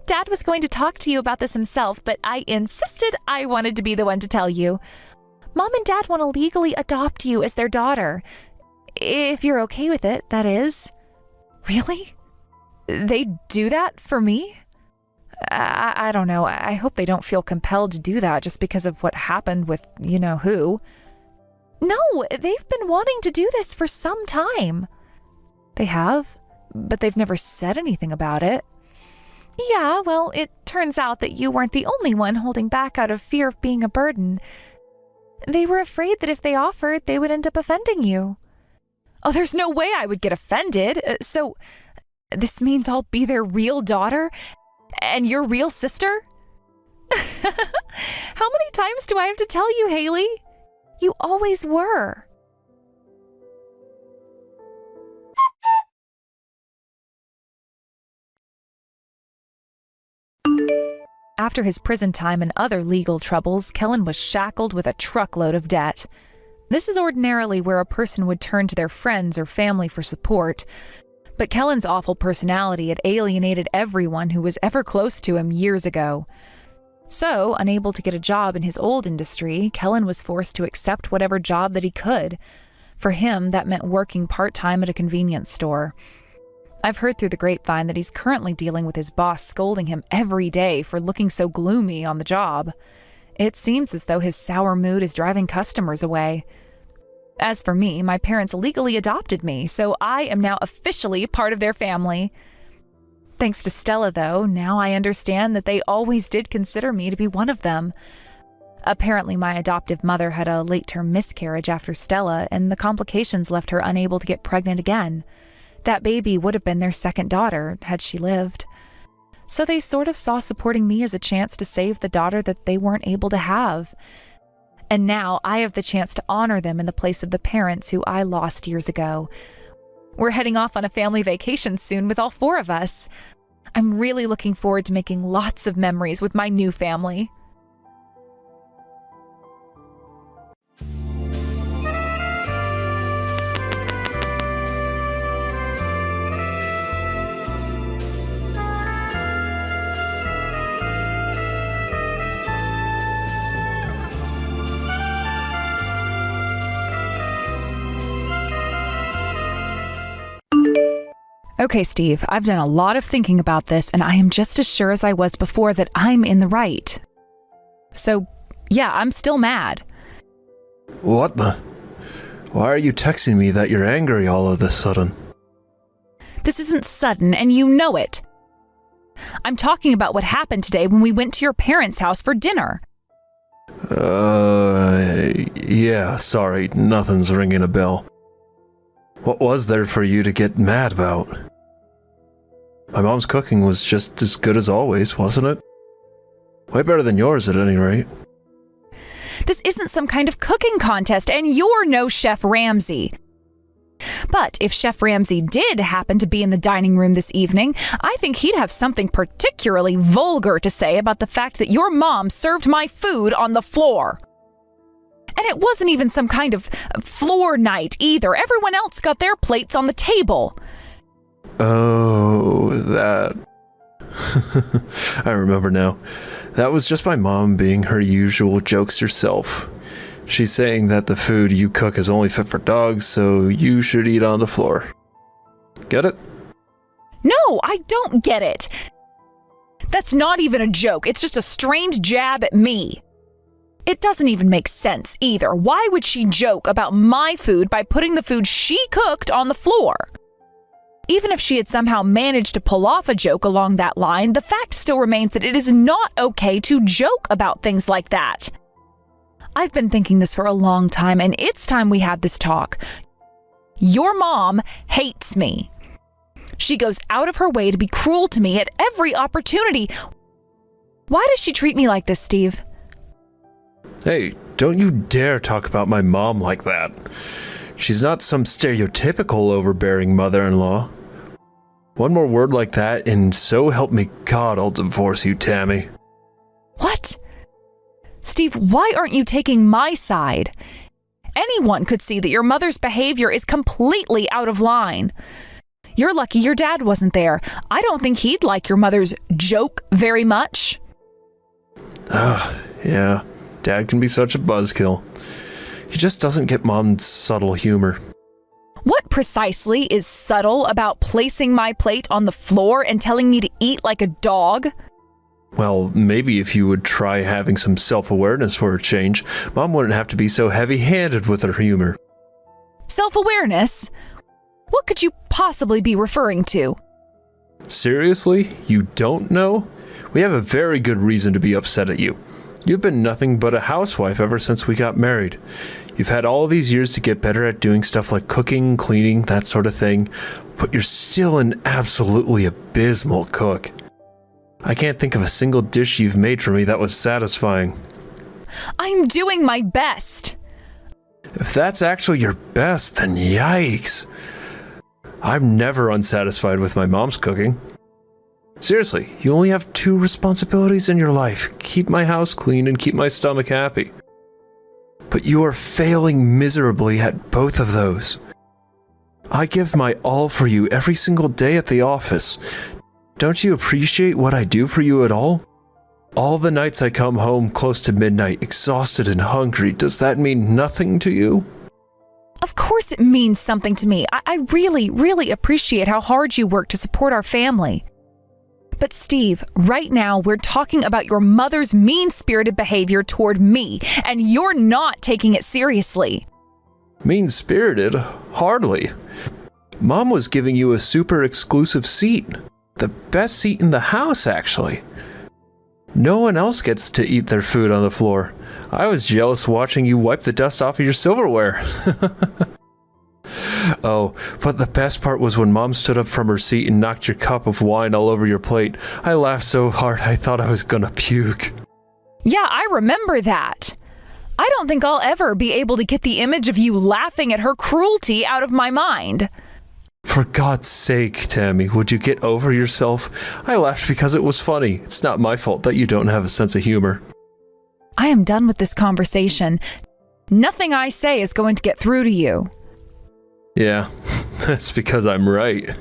Dad was going to talk to you about this himself, but I insisted I wanted to be the one to tell you. Mom and Dad want to legally adopt you as their daughter. If you're okay with it, that is. Really? They do that for me? I don't know. I hope they don't feel compelled to do that just because of what happened with you-know-who. No, they've been wanting to do this for some time. They have, but they've never said anything about it. Yeah, well, it turns out that you weren't the only one holding back out of fear of being a burden. They were afraid that if they offered, they would end up offending you. Oh, there's no way I would get offended. So this means I'll be their real daughter and your real sister? How many times do I have to tell you, Haley? You always were. After his prison time and other legal troubles, Kellen was shackled with a truckload of debt. This is ordinarily where a person would turn to their friends or family for support. But Kellen's awful personality had alienated everyone who was ever close to him years ago. So, unable to get a job in his old industry, Kellen was forced to accept whatever job that he could. For him, that meant working part-time at a convenience store. I've heard through the grapevine that he's currently dealing with his boss scolding him every day for looking so gloomy on the job. It seems as though his sour mood is driving customers away. As for me, my parents legally adopted me, so I am now officially part of their family. Thanks to Stella, though, now I understand that they always did consider me to be one of them. Apparently, my adoptive mother had a late-term miscarriage after Stella, and the complications left her unable to get pregnant again. That baby would have been their second daughter, had she lived. So they sort of saw supporting me as a chance to save the daughter that they weren't able to have. And now I have the chance to honor them in the place of the parents who I lost years ago. We're heading off on a family vacation soon with all four of us. I'm really looking forward to making lots of memories with my new family. Okay, Steve, I've done a lot of thinking about this, and I am just as sure as I was before that I'm in the right. So, yeah, I'm still mad. What the? Why are you texting me that you're angry all of a sudden? This isn't sudden, and you know it. I'm talking about what happened today when we went to your parents' house for dinner. Yeah, sorry, nothing's ringing a bell. What was there for you to get mad about? My mom's cooking was just as good as always, wasn't it? Way better than yours at any rate. This isn't some kind of cooking contest, and you're no Chef Ramsay. But if Chef Ramsay did happen to be in the dining room this evening, I think he'd have something particularly vulgar to say about the fact that your mom served my food on the floor. And it wasn't even some kind of floor night either. Everyone else got their plates on the table. Oh, that... I remember now. That was just my mom being her usual jokester self. She's saying that the food you cook is only fit for dogs, so you should eat on the floor. Get it? No, I don't get it. That's not even a joke. It's just a strained jab at me. It doesn't even make sense either. Why would she joke about my food by putting the food she cooked on the floor? Even if she had somehow managed to pull off a joke along that line, the fact still remains that it is not okay to joke about things like that. I've been thinking this for a long time, and it's time we had this talk. Your mom hates me. She goes out of her way to be cruel to me at every opportunity. Why does she treat me like this, Steve? Hey, don't you dare talk about my mom like that. She's not some stereotypical overbearing mother-in-law. One more word like that, and so help me God, I'll divorce you, Tammy. What? Steve, why aren't you taking my side? Anyone could see that your mother's behavior is completely out of line. You're lucky your dad wasn't there. I don't think he'd like your mother's joke very much. Yeah. Dad can be such a buzzkill. He just doesn't get Mom's subtle humor. What precisely is subtle about placing my plate on the floor and telling me to eat like a dog? Well, maybe if you would try having some self-awareness for a change, Mom wouldn't have to be so heavy-handed with her humor. Self-awareness? What could you possibly be referring to? Seriously? You don't know? We have a very good reason to be upset at you. You've been nothing but a housewife ever since we got married. You've had all these years to get better at doing stuff like cooking, cleaning, that sort of thing, but you're still an absolutely abysmal cook. I can't think of a single dish you've made for me that was satisfying. I'm doing my best. If that's actually your best, then yikes. I'm never unsatisfied with my mom's cooking. Seriously, you only have 2 responsibilities in your life. Keep my house clean and keep my stomach happy. But you are failing miserably at both of those. I give my all for you every single day at the office. Don't you appreciate what I do for you at all? All the nights I come home close to midnight, exhausted and hungry, does that mean nothing to you? Of course it means something to me. I really, really appreciate how hard you work to support our family. But Steve, right now we're talking about your mother's mean-spirited behavior toward me, and you're not taking it seriously. Mean-spirited? Hardly. Mom was giving you a super exclusive seat. The best seat in the house, actually. No one else gets to eat their food on the floor. I was jealous watching you wipe the dust off of your silverware. Oh, but the best part was when Mom stood up from her seat and knocked your cup of wine all over your plate. I laughed so hard I thought I was gonna puke. Yeah, I remember that. I don't think I'll ever be able to get the image of you laughing at her cruelty out of my mind. For God's sake, Tammy, would you get over yourself? I laughed because it was funny. It's not my fault that you don't have a sense of humor. I am done with this conversation. Nothing I say is going to get through to you. Yeah, that's because I'm right.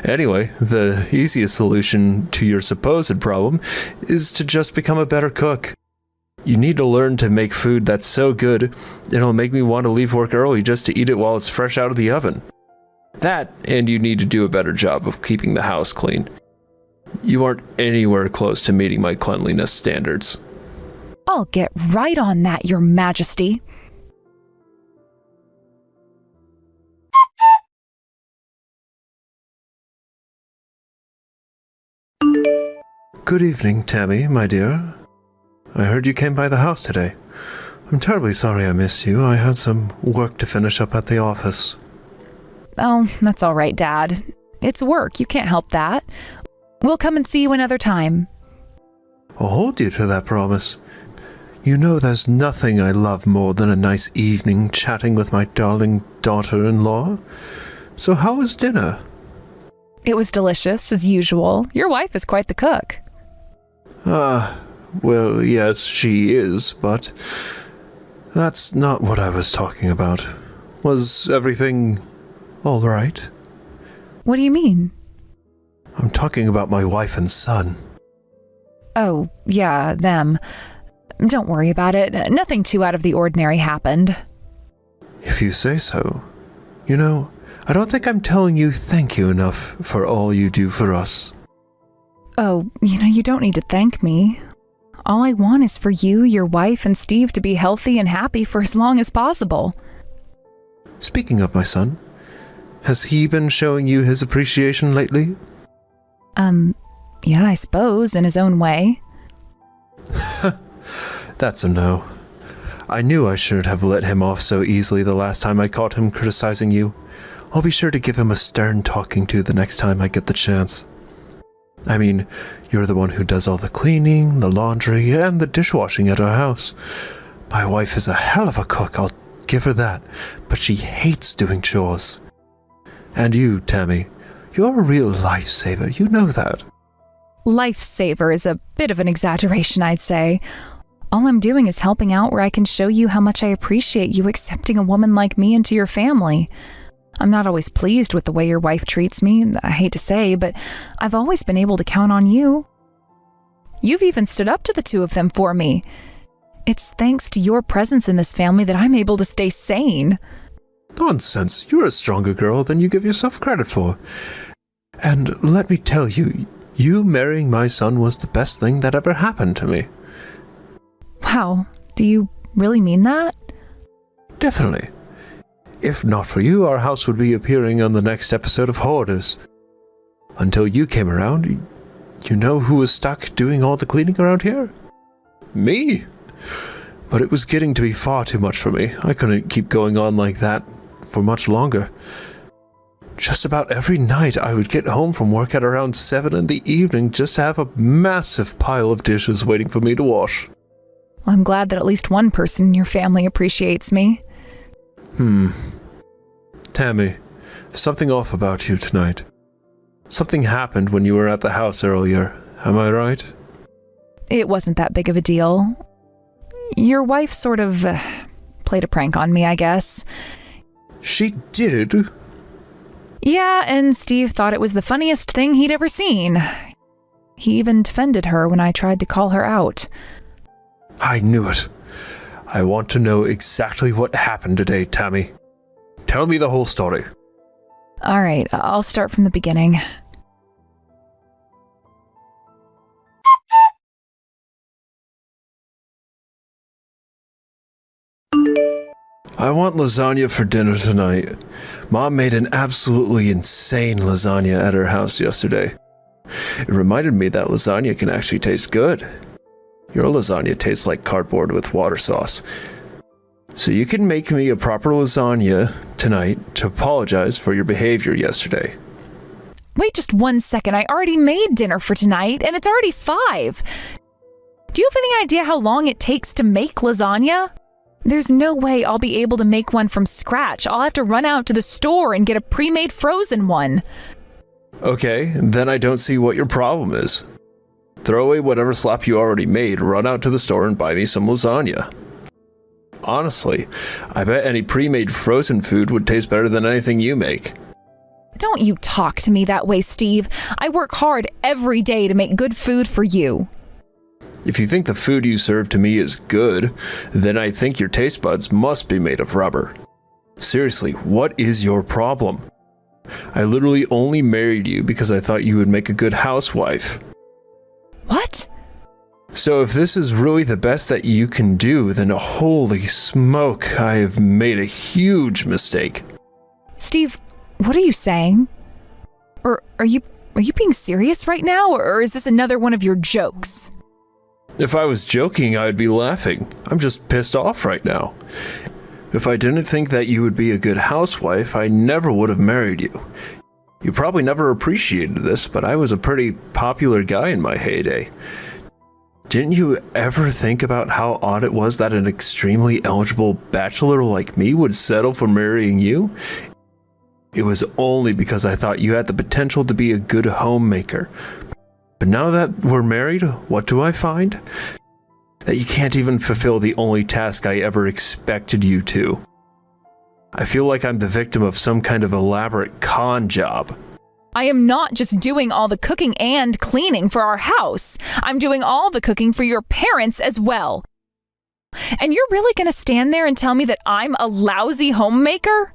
Anyway, the easiest solution to your supposed problem is to just become a better cook. You need to learn to make food that's so good, it'll make me want to leave work early just to eat it while it's fresh out of the oven. That, and you need to do a better job of keeping the house clean. You aren't anywhere close to meeting my cleanliness standards. I'll get right on that, Your Majesty. Good evening, Tammy, my dear. I heard you came by the house today. I'm terribly sorry I missed you. I had some work to finish up at the office. Oh, that's all right, Dad. It's work. You can't help that. We'll come and see you another time. I'll hold you to that promise. You know there's nothing I love more than a nice evening chatting with my darling daughter-in-law. So how was dinner? It was delicious, as usual. Your wife is quite the cook. Well, yes, she is, but that's not what I was talking about. Was everything all right? What do you mean? I'm talking about my wife and son. Oh, yeah, them. Don't worry about it. Nothing too out of the ordinary happened. If you say so. You know, I don't think I'm telling you thank you enough for all you do for us. Oh, you don't need to thank me. All I want is for you, your wife, and Steve to be healthy and happy for as long as possible. Speaking of my son, has he been showing you his appreciation lately? Yeah, I suppose, in his own way. That's a no. I knew I shouldn't have let him off so easily the last time I caught him criticizing you. I'll be sure to give him a stern talking to the next time I get the chance. I mean, you're the one who does all the cleaning, the laundry, and the dishwashing at our house. My wife is a hell of a cook, I'll give her that, but she hates doing chores. And you, Tammy, You're a real lifesaver, you know that. Lifesaver is a bit of an exaggeration, I'd say. All I'm doing is helping out where I can show you how much I appreciate you accepting a woman like me into your family. I'm not always pleased with the way your wife treats me, I hate to say, but I've always been able to count on you. You've even stood up to the two of them for me. It's thanks to your presence in this family that I'm able to stay sane. Nonsense. You're a stronger girl than you give yourself credit for. And let me tell you, you marrying my son was the best thing that ever happened to me. Wow, do you really mean that? Definitely. If not for you, our house would be appearing on the next episode of Hoarders. Until you came around, you know who was stuck doing all the cleaning around here? Me. But it was getting to be far too much for me. I couldn't keep going on like that for much longer. Just about every night I would get home from work at around 7 in the evening just to have a massive pile of dishes waiting for me to wash. Well, I'm glad that at least one person in your family appreciates me. Tammy, there's something off about you tonight. Something happened when you were at the house earlier, am I right? It wasn't that big of a deal. Your wife sort of played a prank on me, I guess. She did? Yeah, and Steve thought it was the funniest thing he'd ever seen. He even defended her when I tried to call her out. I knew it. I want to know exactly what happened today, Tammy. Tell me the whole story. All right, I'll start from the beginning. I want lasagna for dinner tonight. Mom made an absolutely insane lasagna at her house yesterday. It reminded me that lasagna can actually taste good. Your lasagna tastes like cardboard with water sauce. So you can make me a proper lasagna tonight to apologize for your behavior yesterday. Wait just 1 second. I already made dinner for tonight, and it's already 5. Do you have any idea how long it takes to make lasagna? There's no way I'll be able to make one from scratch. I'll have to run out to the store and get a pre-made frozen one. Okay, then I don't see what your problem is. Throw away whatever slop you already made, run out to the store and buy me some lasagna. Honestly, I bet any pre-made frozen food would taste better than anything you make. Don't you talk to me that way, Steve. I work hard every day to make good food for you. If you think the food you serve to me is good, then I think your taste buds must be made of rubber. Seriously, what is your problem? I literally only married you because I thought you would make a good housewife. What? So if this is really the best that you can do, then holy smoke, I have made a huge mistake. Steve, what are you saying? Or are you being serious right now, or is this another one of your jokes? If I was joking, I'd be laughing. I'm just pissed off right now. If I didn't think that you would be a good housewife, I never would have married you. You probably never appreciated this, but I was a pretty popular guy in my heyday. Didn't you ever think about how odd it was that an extremely eligible bachelor like me would settle for marrying you? It was only because I thought you had the potential to be a good homemaker. But now that we're married, what do I find? That you can't even fulfill the only task I ever expected you to. I feel like I'm the victim of some kind of elaborate con job. I am not just doing all the cooking and cleaning for our house. I'm doing all the cooking for your parents as well. And you're really going to stand there and tell me that I'm a lousy homemaker?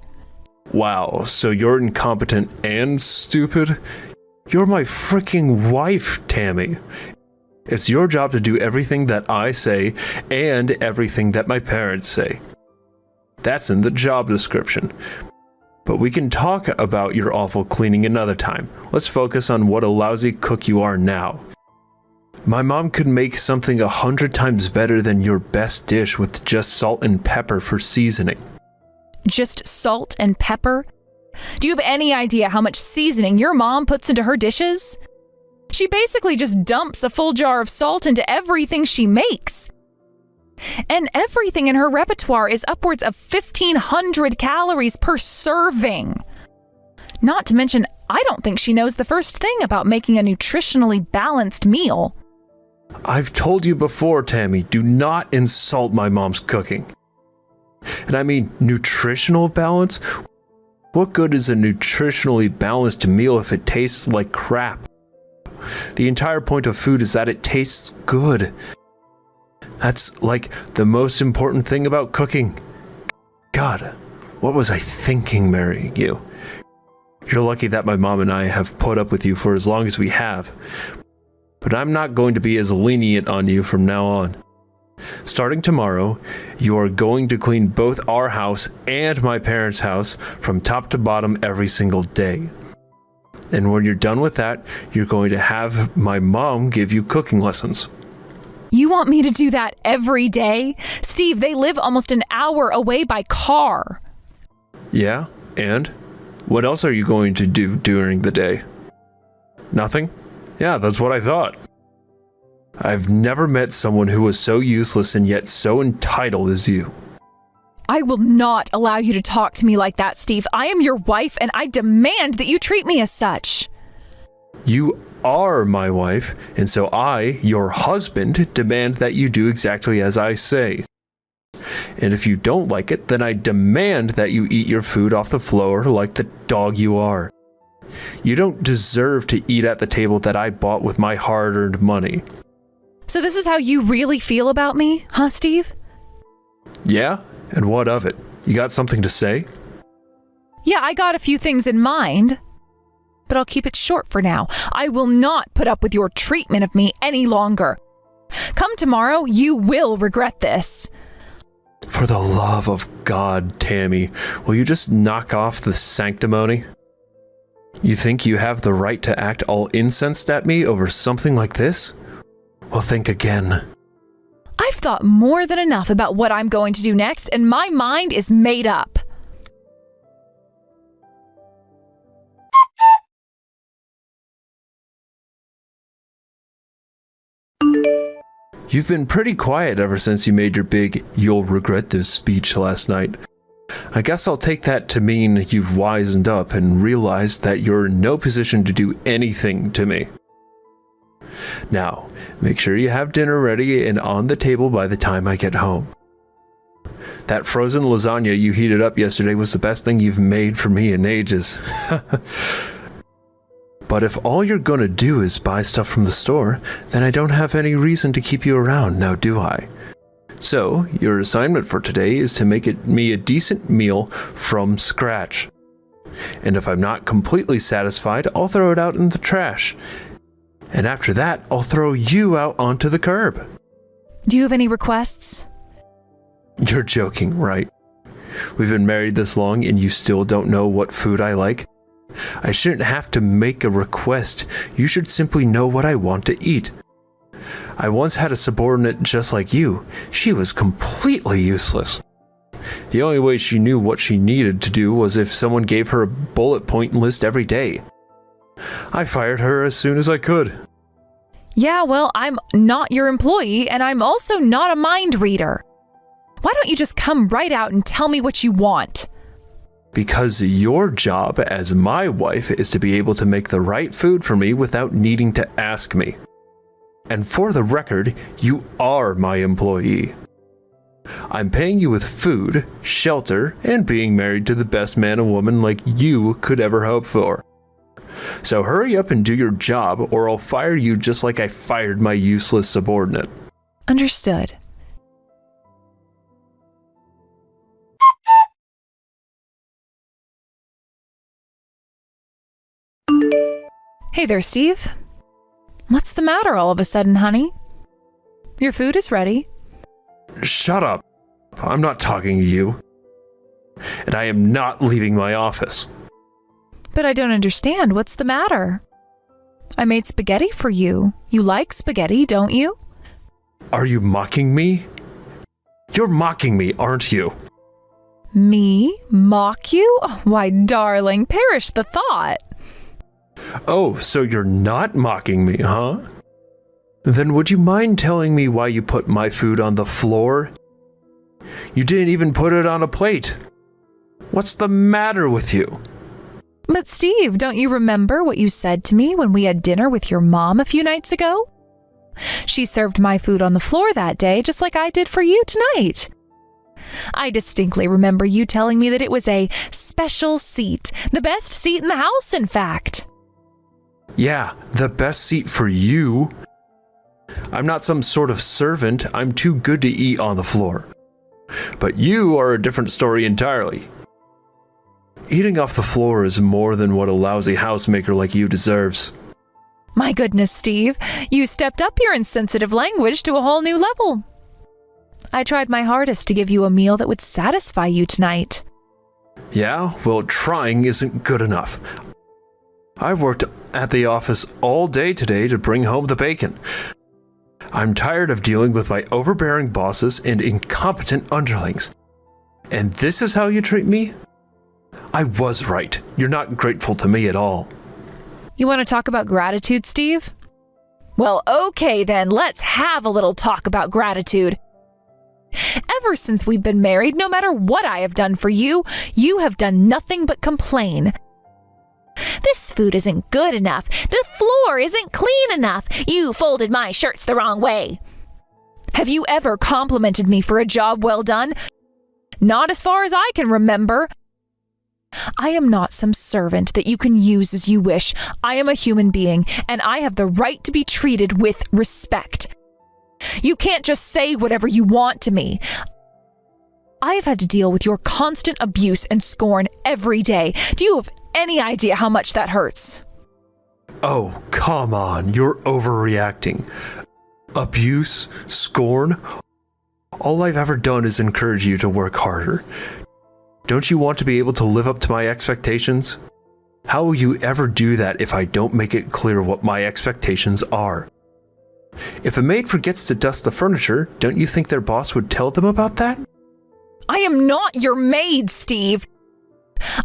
Wow, so you're incompetent and stupid? You're my freaking wife, Tammy. It's your job to do everything that I say and everything that my parents say. That's in the job description. But we can talk about your awful cleaning another time. Let's focus on what a lousy cook you are now. My mom could make something 100 times better than your best dish with just salt and pepper for seasoning. Just salt and pepper? Do you have any idea how much seasoning your mom puts into her dishes? She basically just dumps a full jar of salt into everything she makes. And everything in her repertoire is upwards of 1,500 calories per serving. Not to mention I don't think she knows the first thing about making a nutritionally balanced meal. I've told you before, Tammy, do not insult my mom's cooking. And I mean nutritional balance? What good is a nutritionally balanced meal if it tastes like crap? The entire point of food is that it tastes good. That's like the most important thing about cooking. God, what was I thinking marrying you? You're lucky that my mom and I have put up with you for as long as we have. But I'm not going to be as lenient on you from now on. Starting tomorrow, you are going to clean both our house and my parents' house from top to bottom every single day. And when you're done with that, you're going to have my mom give you cooking lessons. You want me to do that every day? Steve, they live almost an hour away by car. Yeah, and? What else are you going to do during the day? Nothing? Yeah, that's what I thought. I've never met someone who was so useless and yet so entitled as you. I will not allow you to talk to me like that, Steve. I am your wife, and I demand that you treat me as such. You are my wife, and so I, your husband, demand that you do exactly as I say. And if you don't like it, then I demand that you eat your food off the floor like the dog you are. You don't deserve to eat at the table that I bought with my hard-earned money. So this is how you really feel about me, huh, Steve? Yeah? And what of it? You got something to say? Yeah, I got a few things in mind, but I'll keep it short for now. I will not put up with your treatment of me any longer. Come tomorrow, you will regret this. For the love of God, Tammy, will you just knock off the sanctimony? You think you have the right to act all incensed at me over something like this? Well, think again. I've thought more than enough about what I'm going to do next, and my mind is made up. You've been pretty quiet ever since you made your big "you'll regret this" speech last night. I guess I'll take that to mean you've wisened up and realized that you're in no position to do anything to me. Now, make sure you have dinner ready and on the table by the time I get home. That frozen lasagna you heated up yesterday was the best thing you've made for me in ages. But if all you're gonna do is buy stuff from the store, then I don't have any reason to keep you around, now do I? So, your assignment for today is to make me a decent meal from scratch. And if I'm not completely satisfied, I'll throw it out in the trash. And after that, I'll throw you out onto the curb. Do you have any requests? You're joking, right? We've been married this long and you still don't know what food I like? I shouldn't have to make a request. You should simply know what I want to eat. I once had a subordinate just like you. She was completely useless. The only way she knew what she needed to do was if someone gave her a bullet point list every day. I fired her as soon as I could. Yeah, well, I'm not your employee, and I'm also not a mind reader. Why don't you just come right out and tell me what you want? Because your job as my wife is to be able to make the right food for me without needing to ask me. And for the record, you are my employee. I'm paying you with food, shelter, and being married to the best man and woman like you could ever hope for. So hurry up and do your job, or I'll fire you just like I fired my useless subordinate. Understood. Hey there, Steve. What's the matter all of a sudden, honey? Your food is ready. Shut up. I'm not talking to you. And I am not leaving my office. But I don't understand. What's the matter? I made spaghetti for you. You like spaghetti, don't you? Are you mocking me? You're mocking me, aren't you? Me? Mock you? Why, darling, perish the thought. Oh, so you're not mocking me, huh? Then would you mind telling me why you put my food on the floor? You didn't even put it on a plate. What's the matter with you? But Steve, don't you remember what you said to me when we had dinner with your mom a few nights ago? She served my food on the floor that day, just like I did for you tonight. I distinctly remember you telling me that it was a special seat, the best seat in the house, in fact. Yeah, the best seat for you. I'm not some sort of servant. I'm too good to eat on the floor. But you are a different story entirely. Eating off the floor is more than what a lousy housemaker like you deserves. My goodness, Steve, you stepped up your insensitive language to a whole new level. I tried my hardest to give you a meal that would satisfy you tonight. Yeah, well, trying isn't good enough. I worked at the office all day today to bring home the bacon. I'm tired of dealing with my overbearing bosses and incompetent underlings. And this is how you treat me? I was right. You're not grateful to me at all. You want to talk about gratitude, Steve? Well, okay then, let's have a little talk about gratitude. Ever since we've been married, no matter what I have done for you, you have done nothing but complain. This food isn't good enough. The floor isn't clean enough. You folded my shirts the wrong way. Have you ever complimented me for a job well done? Not as far as I can remember. I am not some servant that you can use as you wish. I am a human being, and I have the right to be treated with respect. You can't just say whatever you want to me. I have had to deal with your constant abuse and scorn every day. Do you have any idea how much that hurts? Oh, come on, you're overreacting. Abuse, scorn. All I've ever done is encourage you to work harder. Don't you want to be able to live up to my expectations? How will you ever do that if I don't make it clear what my expectations are? If a maid forgets to dust the furniture, don't you think their boss would tell them about that? I am not your maid, Steve.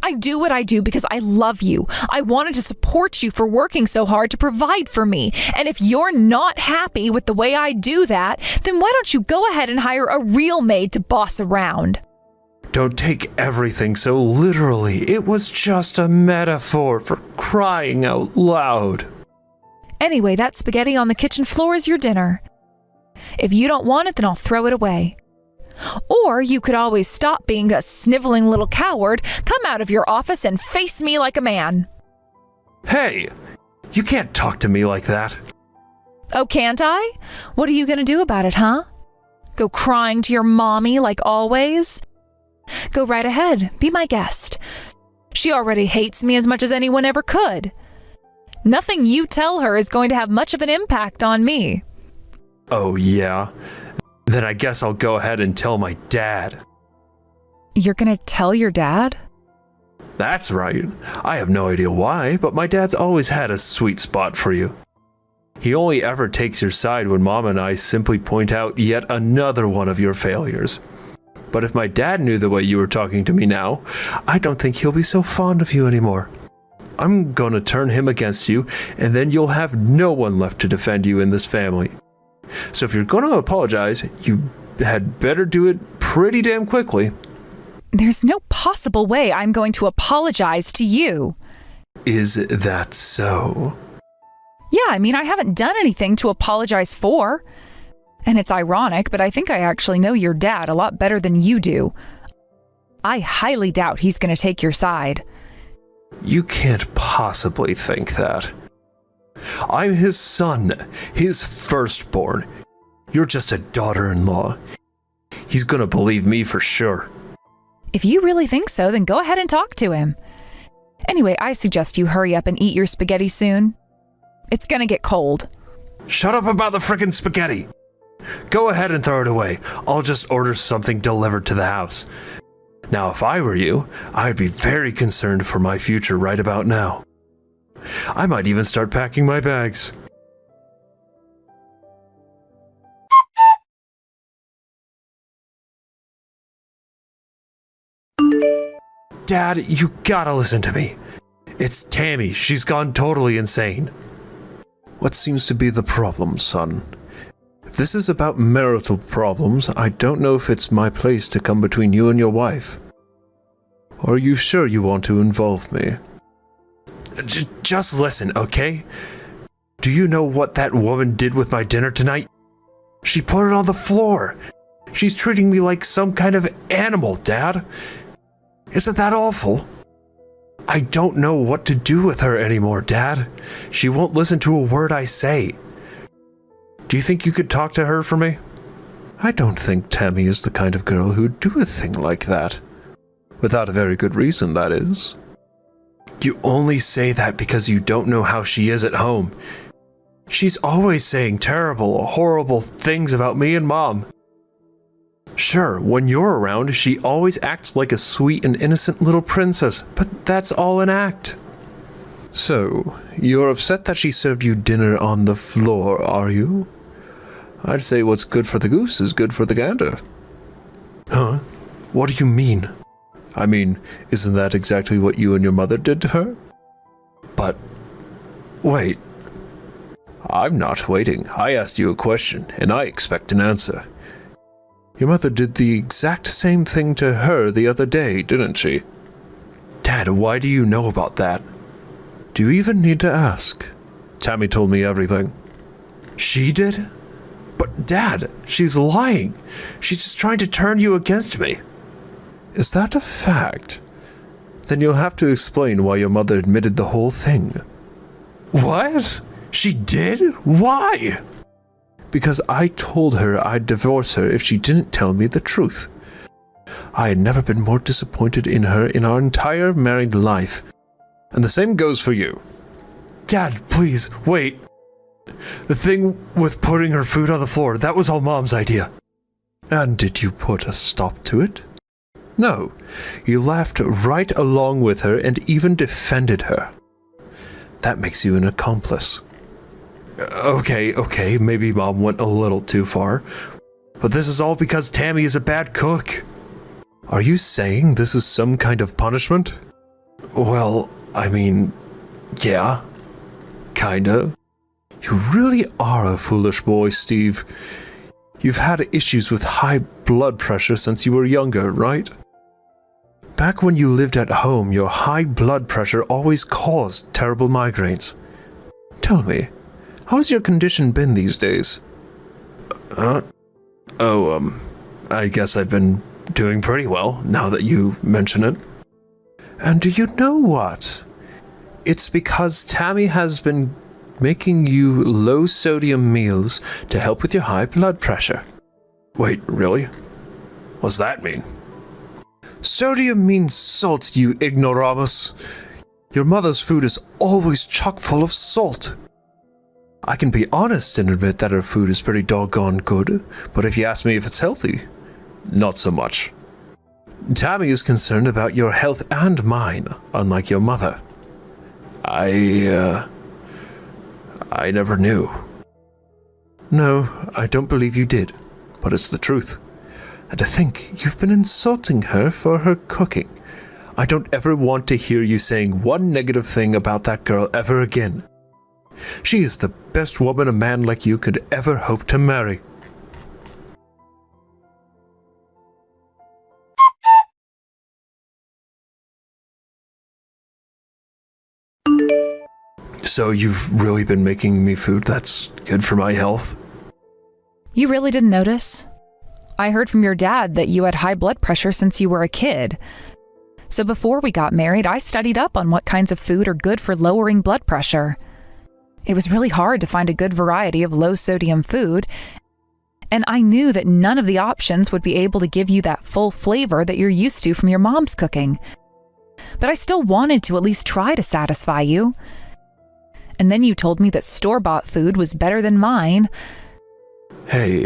I do what I do because I love you. I wanted to support you for working so hard to provide for me. And if you're not happy with the way I do that, then why don't you go ahead and hire a real maid to boss around? Don't take everything so literally. It was just a metaphor, for crying out loud. Anyway, that spaghetti on the kitchen floor is your dinner. If you don't want it, then I'll throw it away. Or you could always stop being a sniveling little coward, come out of your office and face me like a man. Hey, you can't talk to me like that. Oh, can't I? What are you going to do about it, huh? Go crying to your mommy like always? Go right ahead, be my guest. She already hates me as much as anyone ever could. Nothing you tell her is going to have much of an impact on me. Oh, yeah? Then I guess I'll go ahead and tell my dad. You're gonna tell your dad? That's right. I have no idea why, but my dad's always had a sweet spot for you. He only ever takes your side when Mom and I simply point out yet another one of your failures. But if my dad knew the way you were talking to me now, I don't think he'll be so fond of you anymore. I'm gonna turn him against you, and then you'll have no one left to defend you in this family. So if you're gonna apologize, you had better do it pretty damn quickly. There's no possible way I'm going to apologize to you. Is that so? Yeah, I mean, I haven't done anything to apologize for. And it's ironic, but I think I actually know your dad a lot better than you do. I highly doubt he's going to take your side. You can't possibly think that. I'm his son, his firstborn. You're just a daughter-in-law. He's gonna believe me for sure. If you really think so, then go ahead and talk to him. Anyway, I suggest you hurry up and eat your spaghetti soon. It's gonna get cold. Shut up about the frickin' spaghetti! Go ahead and throw it away. I'll just order something delivered to the house. Now, if I were you, I'd be very concerned for my future right about now. I might even start packing my bags. Dad, you gotta listen to me. It's Tammy. She's gone totally insane. What seems to be the problem, son? If this is about marital problems, I don't know if it's my place to come between you and your wife. Are you sure you want to involve me? Just listen, okay? Do you know what that woman did with my dinner tonight? She put it on the floor. She's treating me like some kind of animal, Dad. Isn't that awful? I don't know what to do with her anymore, Dad. She won't listen to a word I say. Do you think you could talk to her for me? I don't think Tammy is the kind of girl who'd do a thing like that. Without a very good reason, that is. You only say that because you don't know how she is at home. She's always saying terrible, horrible things about me and Mom. Sure, when you're around, she always acts like a sweet and innocent little princess, but that's all an act. So, you're upset that she served you dinner on the floor, are you? I'd say what's good for the goose is good for the gander. Huh? What do you mean? I mean, isn't that exactly what you and your mother did to her? But, wait. I'm not waiting. I asked you a question, and I expect an answer. Your mother did the exact same thing to her the other day, didn't she? Dad, why do you know about that? Do you even need to ask? Tammy told me everything. She did? But Dad, she's lying. She's just trying to turn you against me. Is that a fact? Then you'll have to explain why your mother admitted the whole thing. What? She did? Why? Because I told her I'd divorce her if she didn't tell me the truth. I had never been more disappointed in her in our entire married life. And the same goes for you. Dad, please, wait. The thing with putting her food on the floor, that was all Mom's idea. And did you put a stop to it? No, you laughed right along with her and even defended her. That makes you an accomplice. Okay, maybe Mom went a little too far. But this is all because Tammy is a bad cook. Are you saying this is some kind of punishment? Well, I mean, yeah. Kinda. You really are a foolish boy, Steve. You've had issues with high blood pressure since you were younger, right? Back when you lived at home, your high blood pressure always caused terrible migraines. Tell me, how's your condition been these days? I guess I've been doing pretty well, now that you mention it. And do you know what? It's because Tammy has been making you low-sodium meals to help with your high blood pressure. Wait, really? What's that mean? Sodium means salt, you ignoramus. Your mother's food is always chock full of salt. I can be honest and admit that her food is pretty doggone good, but if you ask me if it's healthy, not so much. Tammy is concerned about your health and mine, unlike your mother. I never knew. No, I don't believe you did, but it's the truth. And to think you've been insulting her for her cooking. I don't ever want to hear you saying one negative thing about that girl ever again. She is the best woman a man like you could ever hope to marry. So you've really been making me food that's good for my health? You really didn't notice? I heard from your dad that you had high blood pressure since you were a kid. So before we got married, I studied up on what kinds of food are good for lowering blood pressure. It was really hard to find a good variety of low-sodium food, and I knew that none of the options would be able to give you that full flavor that you're used to from your mom's cooking. But I still wanted to at least try to satisfy you. And then you told me that store-bought food was better than mine. Hey,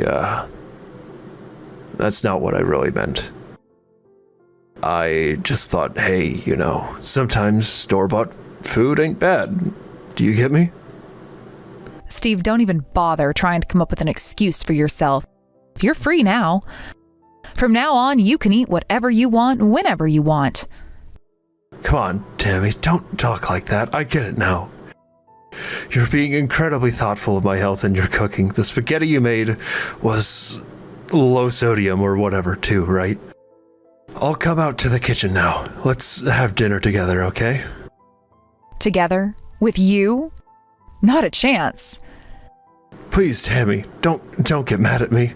that's not what I really meant. I just thought, hey, sometimes store-bought food ain't bad. Do you get me? Steve, don't even bother trying to come up with an excuse for yourself. You're free now. From now on, you can eat whatever you want, whenever you want. Come on, Tammy, don't talk like that. I get it now. You're being incredibly thoughtful of my health and your cooking. The spaghetti you made was low sodium or whatever, too, right? I'll come out to the kitchen now. Let's have dinner together, okay? Together? With you? Not a chance. Please, Tammy, don't get mad at me.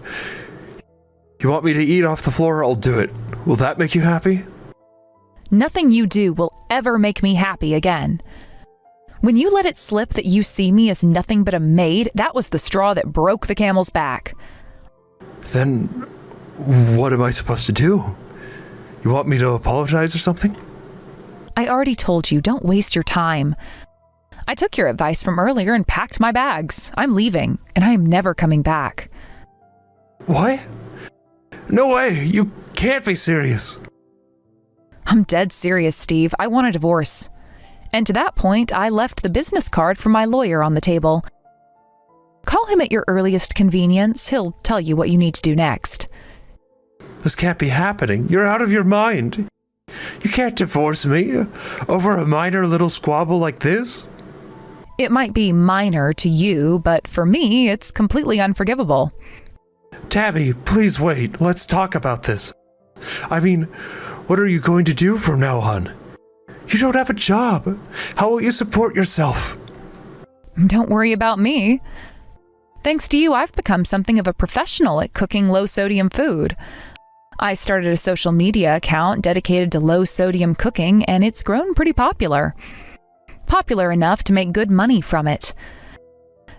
You want me to eat off the floor? I'll do it. Will that make you happy? Nothing you do will ever make me happy again. When you let it slip that you see me as nothing but a maid, that was the straw that broke the camel's back. Then, what am I supposed to do? You want me to apologize or something? I already told you, don't waste your time. I took your advice from earlier and packed my bags. I'm leaving, and I am never coming back. What? No way! You can't be serious! I'm dead serious, Steve. I want a divorce. And to that point, I left the business card for my lawyer on the table. Call him at your earliest convenience. He'll tell you what you need to do next. This can't be happening. You're out of your mind. You can't divorce me over a minor little squabble like this. It might be minor to you, but for me, it's completely unforgivable. Tammy, please wait. Let's talk about this. I mean, what are you going to do from now on? You don't have a job. How will you support yourself? Don't worry about me. Thanks to you, I've become something of a professional at cooking low-sodium food. I started a social media account dedicated to low-sodium cooking, and it's grown pretty popular. Popular enough to make good money from it.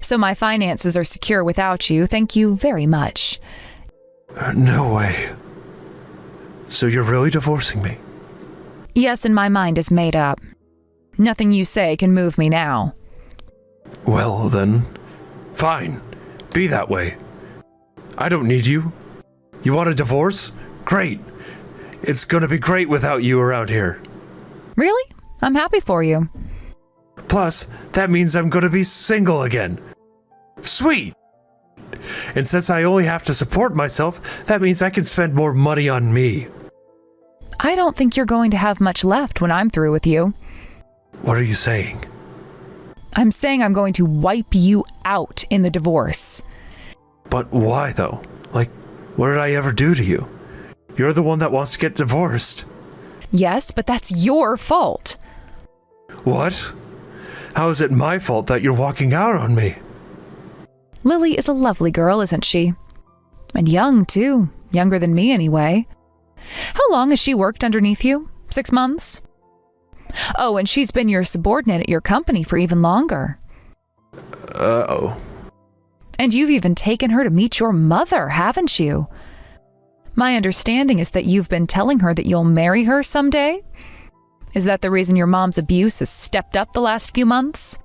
So my finances are secure without you. Thank you very much. No way. So you're really divorcing me? Yes, and my mind is made up. Nothing you say can move me now. Well, then, fine. Be that way. I don't need you. You want a divorce? Great. It's gonna be great without you around here. Really? I'm happy for you. Plus, that means I'm gonna be single again. Sweet! And since I only have to support myself, that means I can spend more money on me. I don't think you're going to have much left when I'm through with you. What are you saying? I'm saying I'm going to wipe you out in the divorce. But why, though? Like, what did I ever do to you? You're the one that wants to get divorced. Yes, but that's your fault. What? How is it my fault that you're walking out on me? Lily is a lovely girl, isn't she? And young, too. Younger than me, anyway. How long has she worked underneath you? 6 months? Oh, and she's been your subordinate at your company for even longer. Uh-oh. And you've even taken her to meet your mother, haven't you? My understanding is that you've been telling her that you'll marry her someday? Is that the reason your mom's abuse has stepped up the last few months?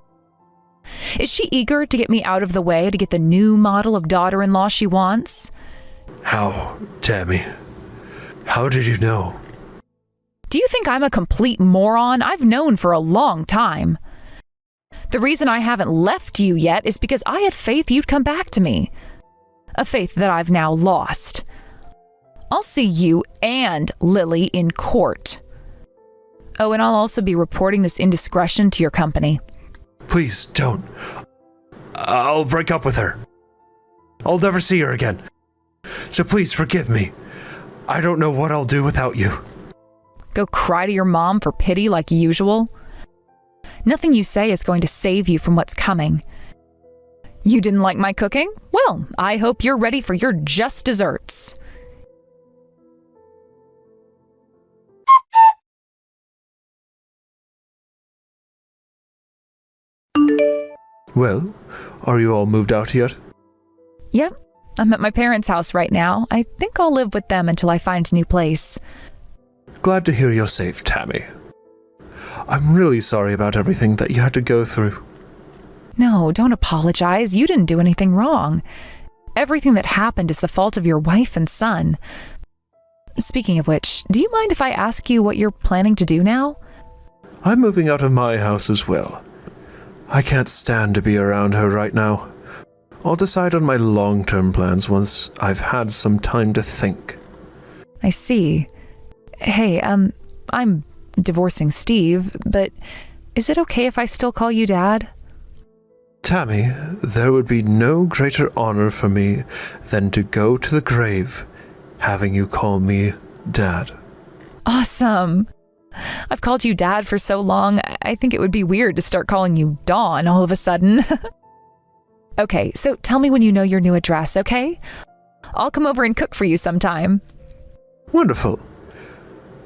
Is she eager to get me out of the way to get the new model of daughter-in-law she wants? How, Tammy? How did you know? Do you think I'm a complete moron? I've known for a long time. The reason I haven't left you yet is because I had faith you'd come back to me. A faith that I've now lost. I'll see you and Lily in court. Oh, and I'll also be reporting this indiscretion to your company. Please, don't. I'll break up with her. I'll never see her again. So please forgive me. I don't know what I'll do without you. Go cry to your mom for pity like usual? Nothing you say is going to save you from what's coming. You didn't like my cooking? Well, I hope you're ready for your just desserts. Well, are you all moved out yet? Yep, I'm at my parents' house right now. I think I'll live with them until I find a new place. Glad to hear you're safe, Tammy. I'm really sorry about everything that you had to go through. No, don't apologize. You didn't do anything wrong. Everything that happened is the fault of your wife and son. Speaking of which, do you mind if I ask you what you're planning to do now? I'm moving out of my house as well. I can't stand to be around her right now. I'll decide on my long-term plans once I've had some time to think. I see. Hey, I'm divorcing Steve, but is it okay if I still call you Dad? Tammy, there would be no greater honor for me than to go to the grave having you call me Dad. Awesome. I've called you Dad for so long, I think it would be weird to start calling you Dawn all of a sudden. Okay, so tell me when you know your new address, okay? I'll come over and cook for you sometime. Wonderful.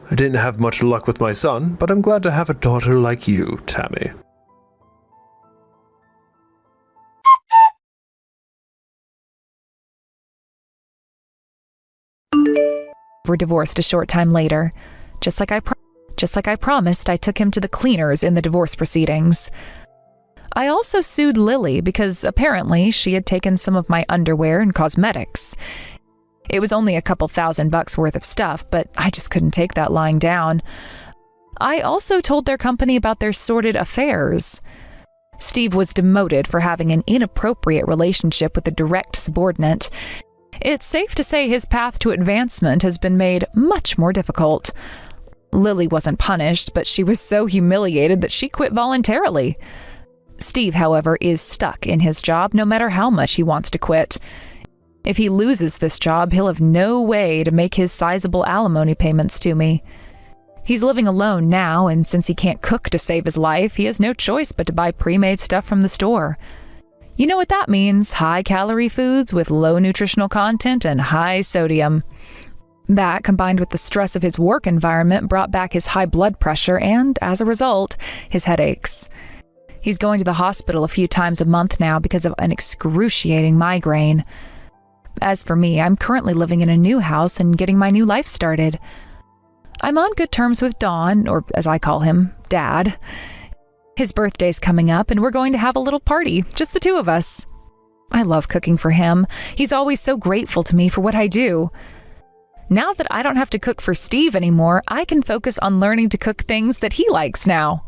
I didn't have much luck with my son, but I'm glad to have a daughter like you, Tammy. We're divorced a short time later. Just like I promised, I took him to the cleaners in the divorce proceedings. I also sued Lily because apparently she had taken some of my underwear and cosmetics. It was only a couple $1,000 worth of stuff, but I just couldn't take that lying down. I also told their company about their sordid affairs. Steve was demoted for having an inappropriate relationship with a direct subordinate. It's safe to say his path to advancement has been made much more difficult. Lily wasn't punished, but she was so humiliated that she quit voluntarily. Steve, however, is stuck in his job no matter how much he wants to quit. If he loses this job, he'll have no way to make his sizable alimony payments to me. He's living alone now, and since he can't cook to save his life, he has no choice but to buy pre-made stuff from the store. You know what that means, high-calorie foods with low nutritional content and high sodium. That, combined with the stress of his work environment, brought back his high blood pressure and, as a result, his headaches. He's going to the hospital a few times a month now because of an excruciating migraine. As for me, I'm currently living in a new house and getting my new life started. I'm on good terms with Don, or as I call him, Dad. His birthday's coming up and we're going to have a little party, just the two of us. I love cooking for him. He's always so grateful to me for what I do. Now that I don't have to cook for Steve anymore, I can focus on learning to cook things that he likes now.